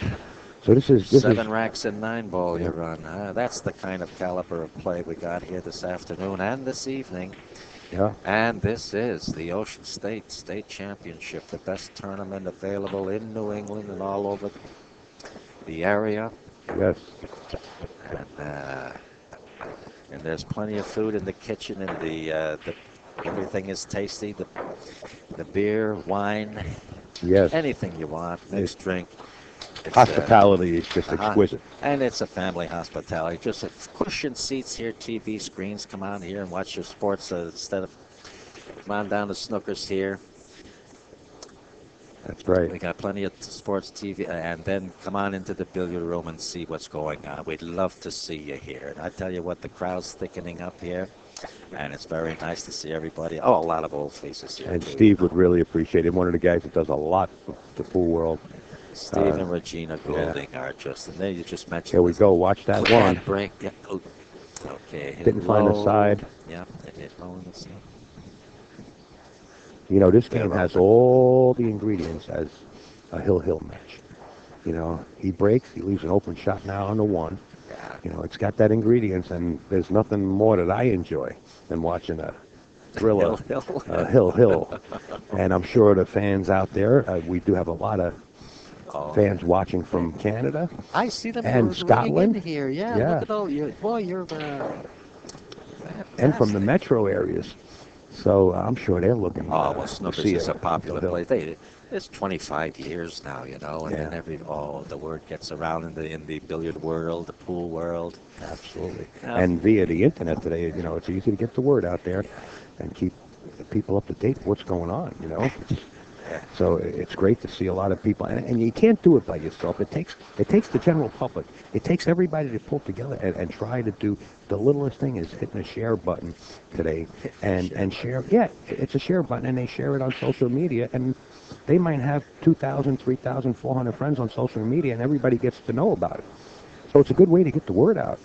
So this is 7 racks and 9 ball you run. That's the kind of caliber of play we got here this afternoon and this evening. Yeah. And this is the Ocean State Championship, the best tournament available in New England and all over the area. Yes. And there's plenty of food in the kitchen, and the everything is tasty. The beer, wine, yes, anything you want, mixed drink. Hospitality is just exquisite. And it's a family hospitality. Just cushion seats here, TV screens. Come on here and watch your sports instead of come on down to Snookers here. That's right. We got plenty of sports TV, and then come on into the billiard room and see what's going on. We'd love to see you here. And I tell you what, the crowd's thickening up here, and it's very nice to see everybody. Oh, a lot of old faces here. And Steve would really appreciate it. One of the guys that does a lot for the pool world. Steve and Regina Goulding are just, and there you just mentioned. Here we go. Watch that one. Break. Yeah. Okay. Didn't find the side. Yeah. Hit low in the side. You know, this game has all the ingredients as a hill match. You know, he breaks, he leaves an open shot now on the 1. You know, it's got that ingredients, and there's nothing more that I enjoy than watching a thriller, hill. And I'm sure the fans out there, we do have a lot of fans watching from Canada. I see them and Scotland in here. Yeah, look at all you. Boy, you're and from the metro areas. So I'm sure they're looking. Well, Snookers is a popular place. It's 25 years now, you know, and then the word gets around in the billiard world, the pool world. Absolutely. And via the internet today, you know, it's easy to get the word out there and keep people up to date with what's going on, you know. So it's great to see a lot of people, and you can't do it by yourself. It takes the general public. It takes everybody to pull together and try to do. The littlest thing is hitting a share button today and share. Yeah, it's a share button, and they share it on social media, and they might have 2,000, 3,400 friends on social media, and everybody gets to know about it. So it's a good way to get the word out.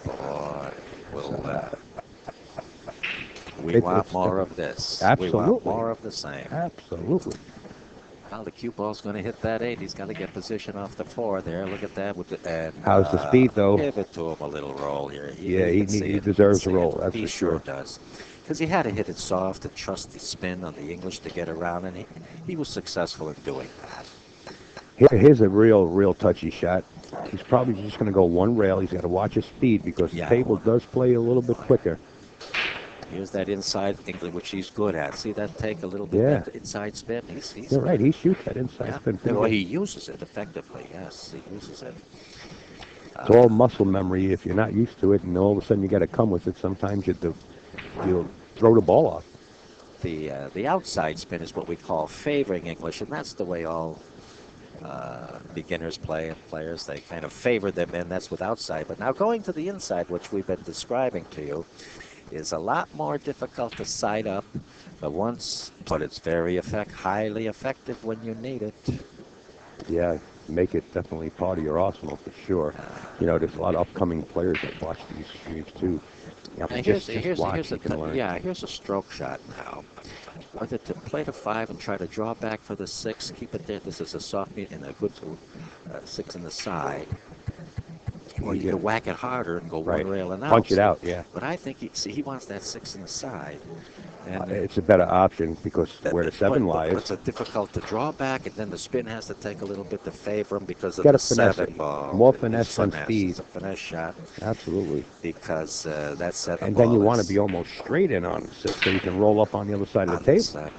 We want more of this. Absolutely. We want more of the same. Absolutely. Well, the cue ball's going to hit that 8. He's got to get position off the 4 there. Look at that. How's the speed, though? Give it to him a little roll here. He deserves a roll. That's he for sure sure. does. because he had to hit it soft and trust the spin on the English to get around, and he was successful in doing that. Here's a real touchy shot. He's probably just going to go one rail. He's got to watch his speed because the table does play a little bit quicker. Here's that inside English, which he's good at. See that take a little bit of inside spin? You're right. He shoots that inside spin. Well, he uses it effectively. Yes, he uses it. It's all muscle memory. If you're not used to it, and all of a sudden you got to come with it, sometimes you'll throw the ball off. The outside spin is what we call favoring English, and that's the way all beginners play and players. They kind of favor them in. That's with outside. But now going to the inside, which we've been describing to you, is a lot more difficult to side up, but it's very highly effective when you need it. Yeah, make it definitely part of your arsenal for sure. There's a lot of upcoming players that watch these streams too. Here's a stroke shot now. Whether to play the 5 and try to draw back for the 6, keep it there. This is a soft meet and a good 6 in the side. Or you can whack it harder and go one rail and out. Punch it out, yeah. But I think he wants that 6 in the side. And it's a better option because where the 7 lies. It's difficult to draw back, and then the spin has to take a little bit to favor him because of the 7 ball. More finesse than speed. It's a finesse shot. Absolutely. Because that 7 and ball. And then you want to be almost straight in on 6 so you can roll up on the other side of the table.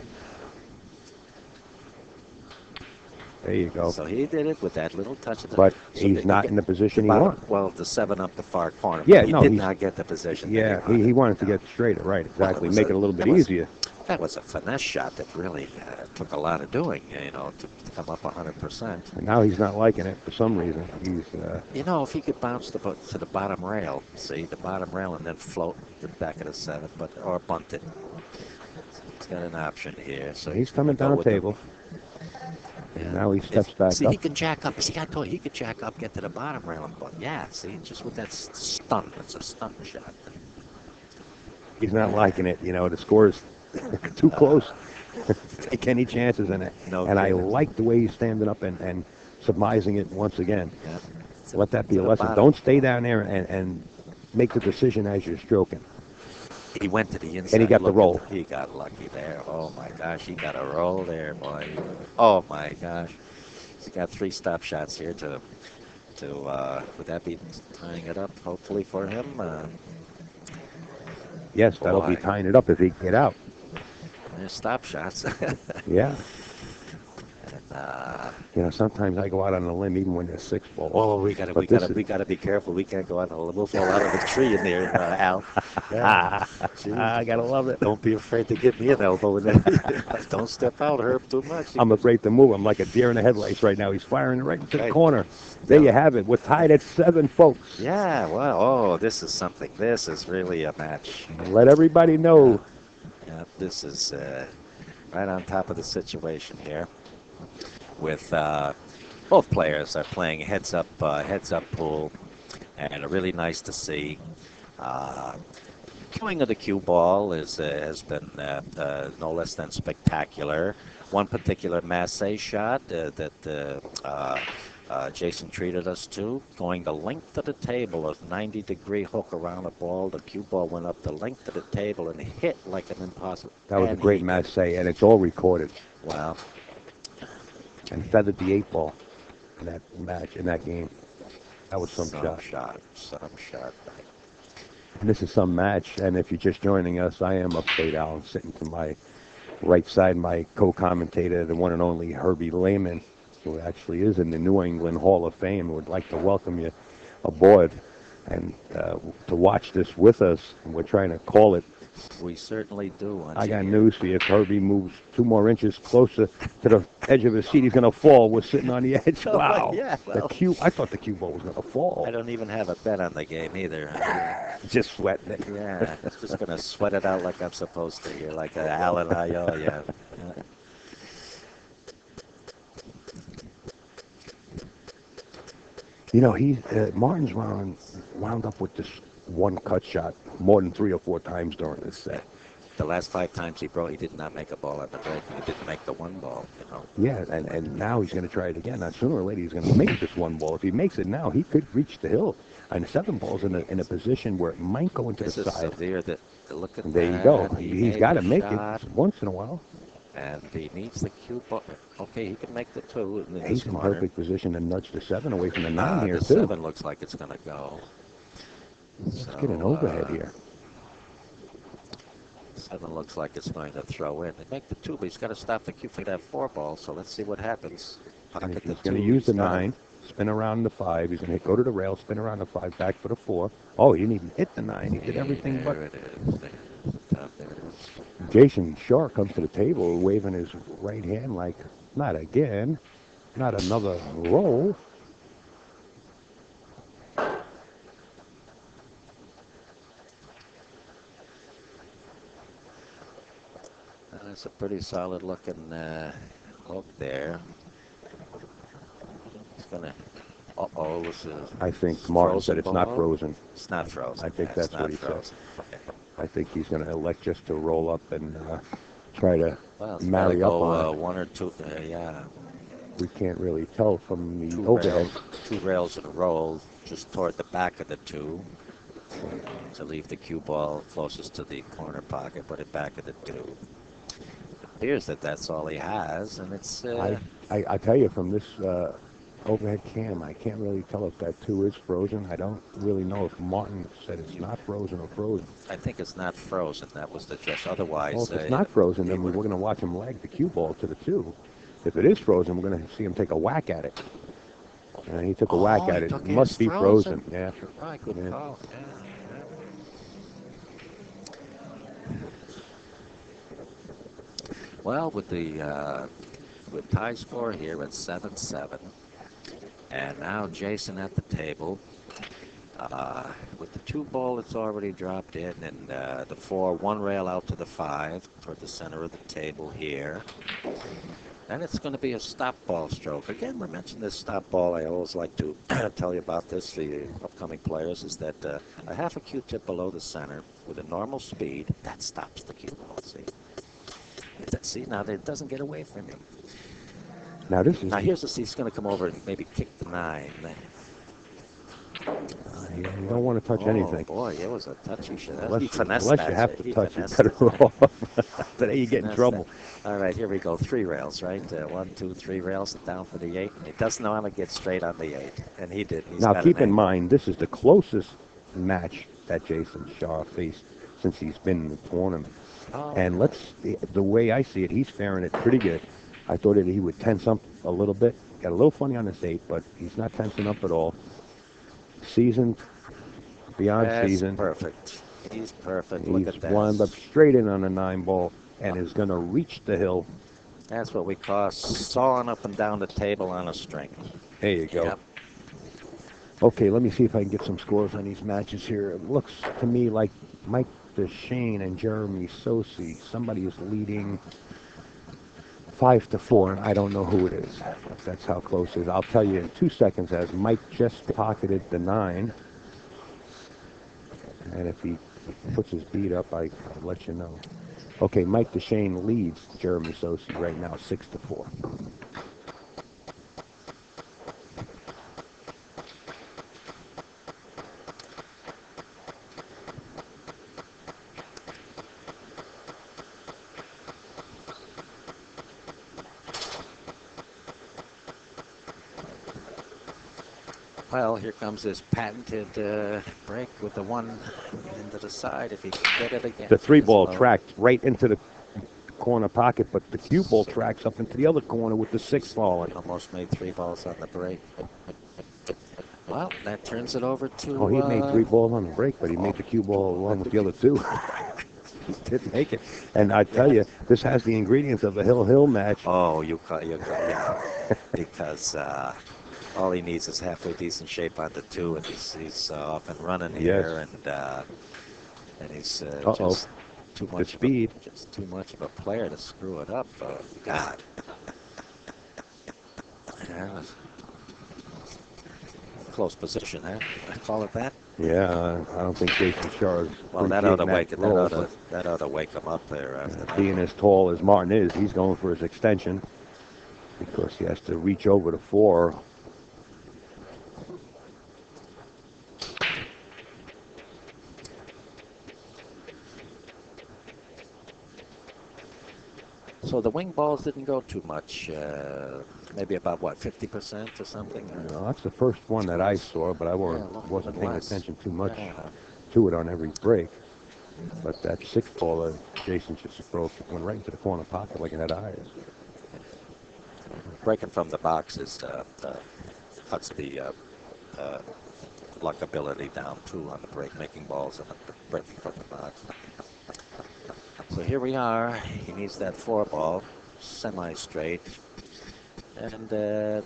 There you go. So he did it with that little touch of the... But he's not in the position he wanted. Well, the 7 up the far corner. Yeah, he did not get the position. Yeah, he wanted to get straighter, right, exactly. Make it a little bit easier. That was a finesse shot that really took a lot of doing, to come up 100%. And now he's not liking it for some reason. He's... if he could bounce to the bottom rail, the bottom rail, and then float the back of the 7, or bunt it. He's got an option here. So he's coming down the table. And now he steps back up. He can jack up. See, I told you, he could jack up, get to the bottom rail, and bunt. Yeah, see, just with that stun. It's a stun shot. He's not liking it. The score is too close. Take any chances in it. I like the way he's standing up and surmising it once again. Yeah. Let that be a lesson. Don't stay down there and make the decision as you're stroking. He went to the inside. And he got the roll. He got lucky there. Oh, my gosh. He got a roll there, boy. Oh, my gosh. He's got 3 stop shots here to would that be tying it up, hopefully, for him? Yes, that'll be tying it up if he can get out. There's stop shots. Yeah. Sometimes I go out on a limb even when there's 6 balls. Oh, we gotta be careful. We can't go out on a limb. We'll fall out of the tree in there, Al. Yeah. I gotta love it. Don't be afraid to give me an elbow in there. Don't step out, Herb, too much. I'm afraid to move. I'm like a deer in the headlights right now. He's firing right into the corner. There you have it. We're tied at 7, folks. Yeah. Well, this is something. This is really a match. Let everybody know. Yeah. This is right on top of the situation here. With both players are playing heads up pool, and really nice to see. Cueing of the cue ball has been no less than spectacular. One particular masse shot that Jayson treated us to, going the length of the table, a 90-degree hook around a ball. The cue ball went up the length of the table and hit like an impossible. That was a great masse, and it's all recorded. Wow. And feathered the 8 ball in that match, in that game. That was some shot. Some shot. And this is some match, and if you're just joining us, I am Upstate Al, sitting to my right side, my co-commentator, the one and only Herbie Lehman, who actually is in the New England Hall of Fame. Would like to welcome you aboard and to watch this with us. And we're trying to call it. We certainly do. I got news for you. If Herbie moves 2 more inches closer to the edge of his seat, he's going to fall. We're sitting on the edge. Wow. Yeah, well, I thought the cue ball was going to fall. I don't even have a bet on the game either. Just sweating it. Yeah, just going to sweat it out like I'm supposed to here, like Al and I. Oh, yeah. Martin's wound up with this one cut shot more than 3 or 4 times during this set. The last 5 times he did not make a ball on the break, and he didn't make the 1 ball, Yeah, and now he's going to try it again. Now, sooner or later, he's going to make this 1 ball. If he makes it now, he could reach the hill. And the 7 ball's in a position where it might go into This the is side. severe. Look at And there you that. go. He He's made got the to make shot, it once in a while. and he needs the cue ball. Okay, he can make the 2 in this He's in corner. perfect position to nudge the 7 away from the 9 here, The too. 7 looks like it's going to go. Let's get an overhead here. 7 looks like it's going to throw in. They make the 2, but he's got to stop the cue for that 4 ball. So let's see what happens. And Pocket he's the going to 2, use the he's gotta- 9, spin around the 5. He's going to go to the rail, spin around the 5, back for the 4. Oh, he didn't even hit the 9. He did everything but. There it is. There it is. Jason Shaw comes to the table waving his right hand like, not again, not another roll. That's a pretty solid looking hook there. He's going to. Uh-oh, this is. I think Martin said frozen it's not ball? frozen. It's not frozen. I think It's that's not what he said. frozen. Okay. I think he's going to elect just to roll up and try to Well, it's marry gotta up go, on it. 1 or 2. Yeah. We can't really tell from the 2 overhead. rails, 2 rails in a row, just toward the back of the 2 to leave the cue ball closest to the corner pocket, put it back of the 2. It appears that that's all he has, and it's. I tell you, from this overhead cam, I can't really tell if that 2 is frozen. I don't really know if Martin said it's not frozen or frozen. I think it's not frozen. That was the just. Otherwise, Well, if it's not frozen, then we're going to watch him leg the cue ball to the 2. If it is frozen, we're going to see him take a whack at it. And he took a whack at it. It must be frozen. Yeah. Right, good Yeah. call. Yeah. Well, with the with tie score here at 7-7, and now Jayson at the table. With the 2 ball, it's already dropped in, and the 4, 1 rail out to the 5 toward the center of the table here. And it's going to be a stop ball stroke. Again, we mentioned this stop ball. I always like to tell you about this, the upcoming players, is that a half a Q-tip below the center with a normal speed, that stops the cue ball. See, now it doesn't get away from him. Now this is. Now here's he's going to come over and maybe kick the 9. You don't want to touch anything. Boy, it was a touchy shot. Unless He finessed you that. have to He touch it, finessed better off. Today you get in Finessed trouble. that. All right, here we go. 3 rails, right? 1, 2, 3 rails down for the 8. He doesn't know how to get straight on the 8, and he did. He's Now got keep an in angle. mind, this is the closest match that Jayson Shaw faced since he's been in the tournament. Oh. And the way I see it, he's faring it pretty good. I thought that he would tense up a little bit. Got a little funny on this 8, but he's not tensing up at all. Seasoned, beyond That's seasoned. perfect. He's perfect. Look He's at that. wound up straight in on a 9 ball and is going to reach the hill. That's what we call sawing up and down the table on a string. There you go. Yep. Okay, let me see if I can get some scores on these matches here. It looks to me like Mike DeShane and Jeremy Sosi. Somebody is leading 5-4, and I don't know who it is. That's how close it is. I'll tell you in 2 seconds as Mike just pocketed the 9. And if he puts his beat up, I'll let you know. Okay, Mike DeShane leads Jeremy Sosi right now 6-4. Well, here comes this patented break with the 1 into the side. If he can get it again. The 3 ball Slow. tracked right into the corner pocket, but the cue ball tracks up into the other corner with the 6 falling. Almost made 3 balls on the break. Well, that turns it over to. Oh, he made 3 balls on the break, but he made the cue ball along with the other 2. He didn't make it. And I tell you, this has the ingredients of a hill-hill match. Oh, you cut, yeah. Because all he needs is halfway decent shape on the 2, and he's off and running here, and he's just too The much. speed. Just too much of a player to screw it up. Oh, God. Yeah. Close position, huh? I call it that. Yeah, I don't think Jayson Shaw is. Well, that ought to wake that role, but that ought to wake him up there after that. being as tall as Martin is, he's going for his extension because he has to reach over the 4. So the wing balls didn't go too much. Maybe about what, 50% or something? No, that's the first one that I saw, but I wasn't paying attention too much to it on every break. But that sixth ball, Jayson just went right into the corner pocket like it had eyes. Breaking from the box is cuts the luck ability down too on the break, making balls and breaking from the box. So here we are. He needs that 4-ball, semi-straight, and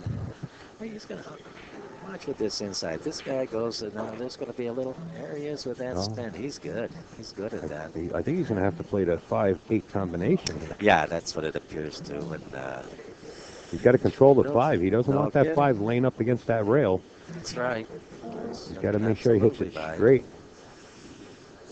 he's gonna watch with this inside. This guy goes, there's going to be a little areas with that spin. He's good. He's good at that. I think he's going to have to play the 5-8 combination here. Yeah, that's what it appears to. And he's got to control the 5. He doesn't want that 5 laying up against that rail. That's right. He's got to make sure he hits it straight.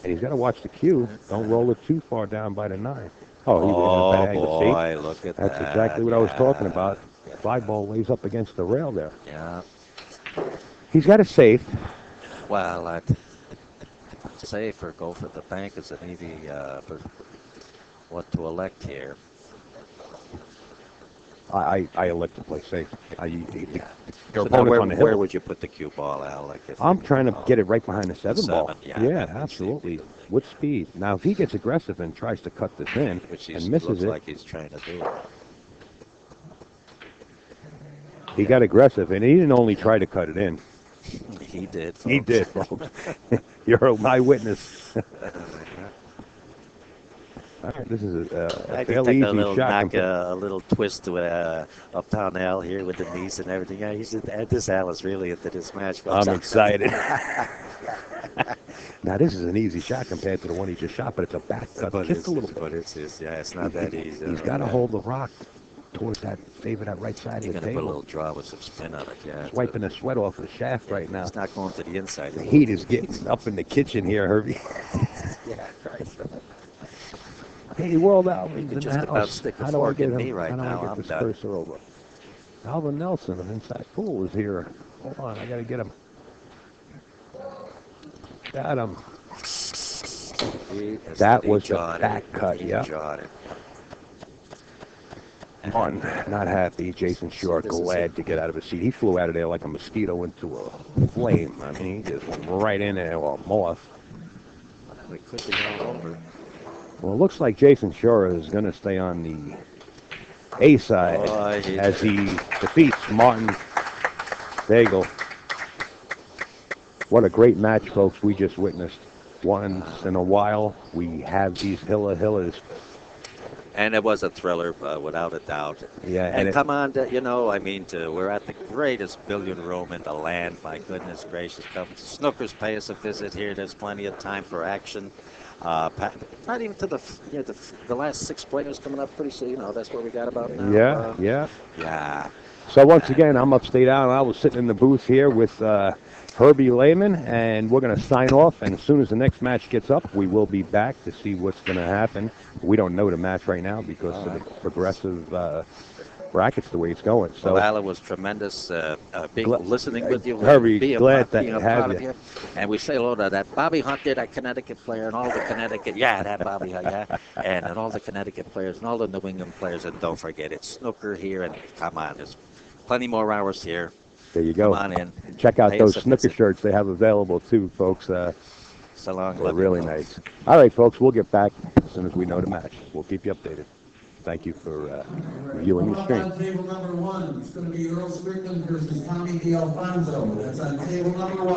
And he's got to watch the cue. Don't roll it too far down by the 9. Oh, he was in a bad angle. Boy, look at that. That's exactly what I was talking about. 5-ball lays up against the rail there. Yeah. He's got a safe. Well, I'd safe or go for the bank is an easy what to elect here. I elect to play safe. So now where would you put the cue ball, Al? Like I'm trying to get it right behind the 7-ball. Yeah, absolutely. With speed. Now, if he gets aggressive and tries to cut this in and misses looks it, like he's trying to do. He got aggressive, and he didn't only try to cut it in. He did, folks. He did, folks. You're my witness. All right, this is a fairly easy shot. A little twist to Uptown Al here with the knees and everything. Yeah, this Al is really into this match. I'm excited. Now, this is an easy shot compared to the one he just shot, but it's a back cut just a little bit. But it's not that easy. He's got to hold the rock towards that, favor that right side of the table. He's going to put a little draw with some spin on it, yeah. He's wiping the sweat off the shaft right now. It's not going to the inside. The heat is getting up in the kitchen here, Herbie. Yeah, right. Hey, World Alvin, you just about stick a fork in me right now. I'm done. Cursor over. Alvin Nelson of Inside Pool is here. Hold on, I got to get him. Got him. That was the back cut, yeah. Martin, not happy. Jayson Short, glad to get out of his seat. He flew out of there like a mosquito into a flame. I mean, he just went right in there, well, moth. We could be all over. Well, it looks like Jayson Short is going to stay on the A side as he defeats Martin Daigle. What a great match, folks, we just witnessed. Once in a while, we have these Hillas. And it was a thriller, without a doubt. Yeah, and come on, we're at the greatest billiard room in the land. My goodness gracious, come Snookers, pay us a visit here. There's plenty of time for action. Not even to the last 6 players coming up pretty soon. That's what we got about now. Yeah. So once again, I'm Upstate Al. I was sitting in the booth here with Herbie Lehman, and we're going to sign off. And as soon as the next match gets up, we will be back to see what's going to happen. We don't know the match right now because of the progressive brackets the way it's going. So, well, Al, was tremendous listening with you. Herbie, glad that you have you. And we say hello to that Bobby Hunter, that Connecticut player, and all the Connecticut, that Bobby Hunter, and all the Connecticut players, and all the New England players. And don't forget, it's snooker here, and come on, there's plenty more hours here. There you go. Come on in. Check out those snooker shirts they have available too, folks. So long. They're really nice. All right, folks, we'll get back as soon as we know the match. We'll keep you updated. Thank you for viewing the stream. On table number 1, it's going to be Earl Strickland versus Tommy D'Alfonso. That's on table number 1.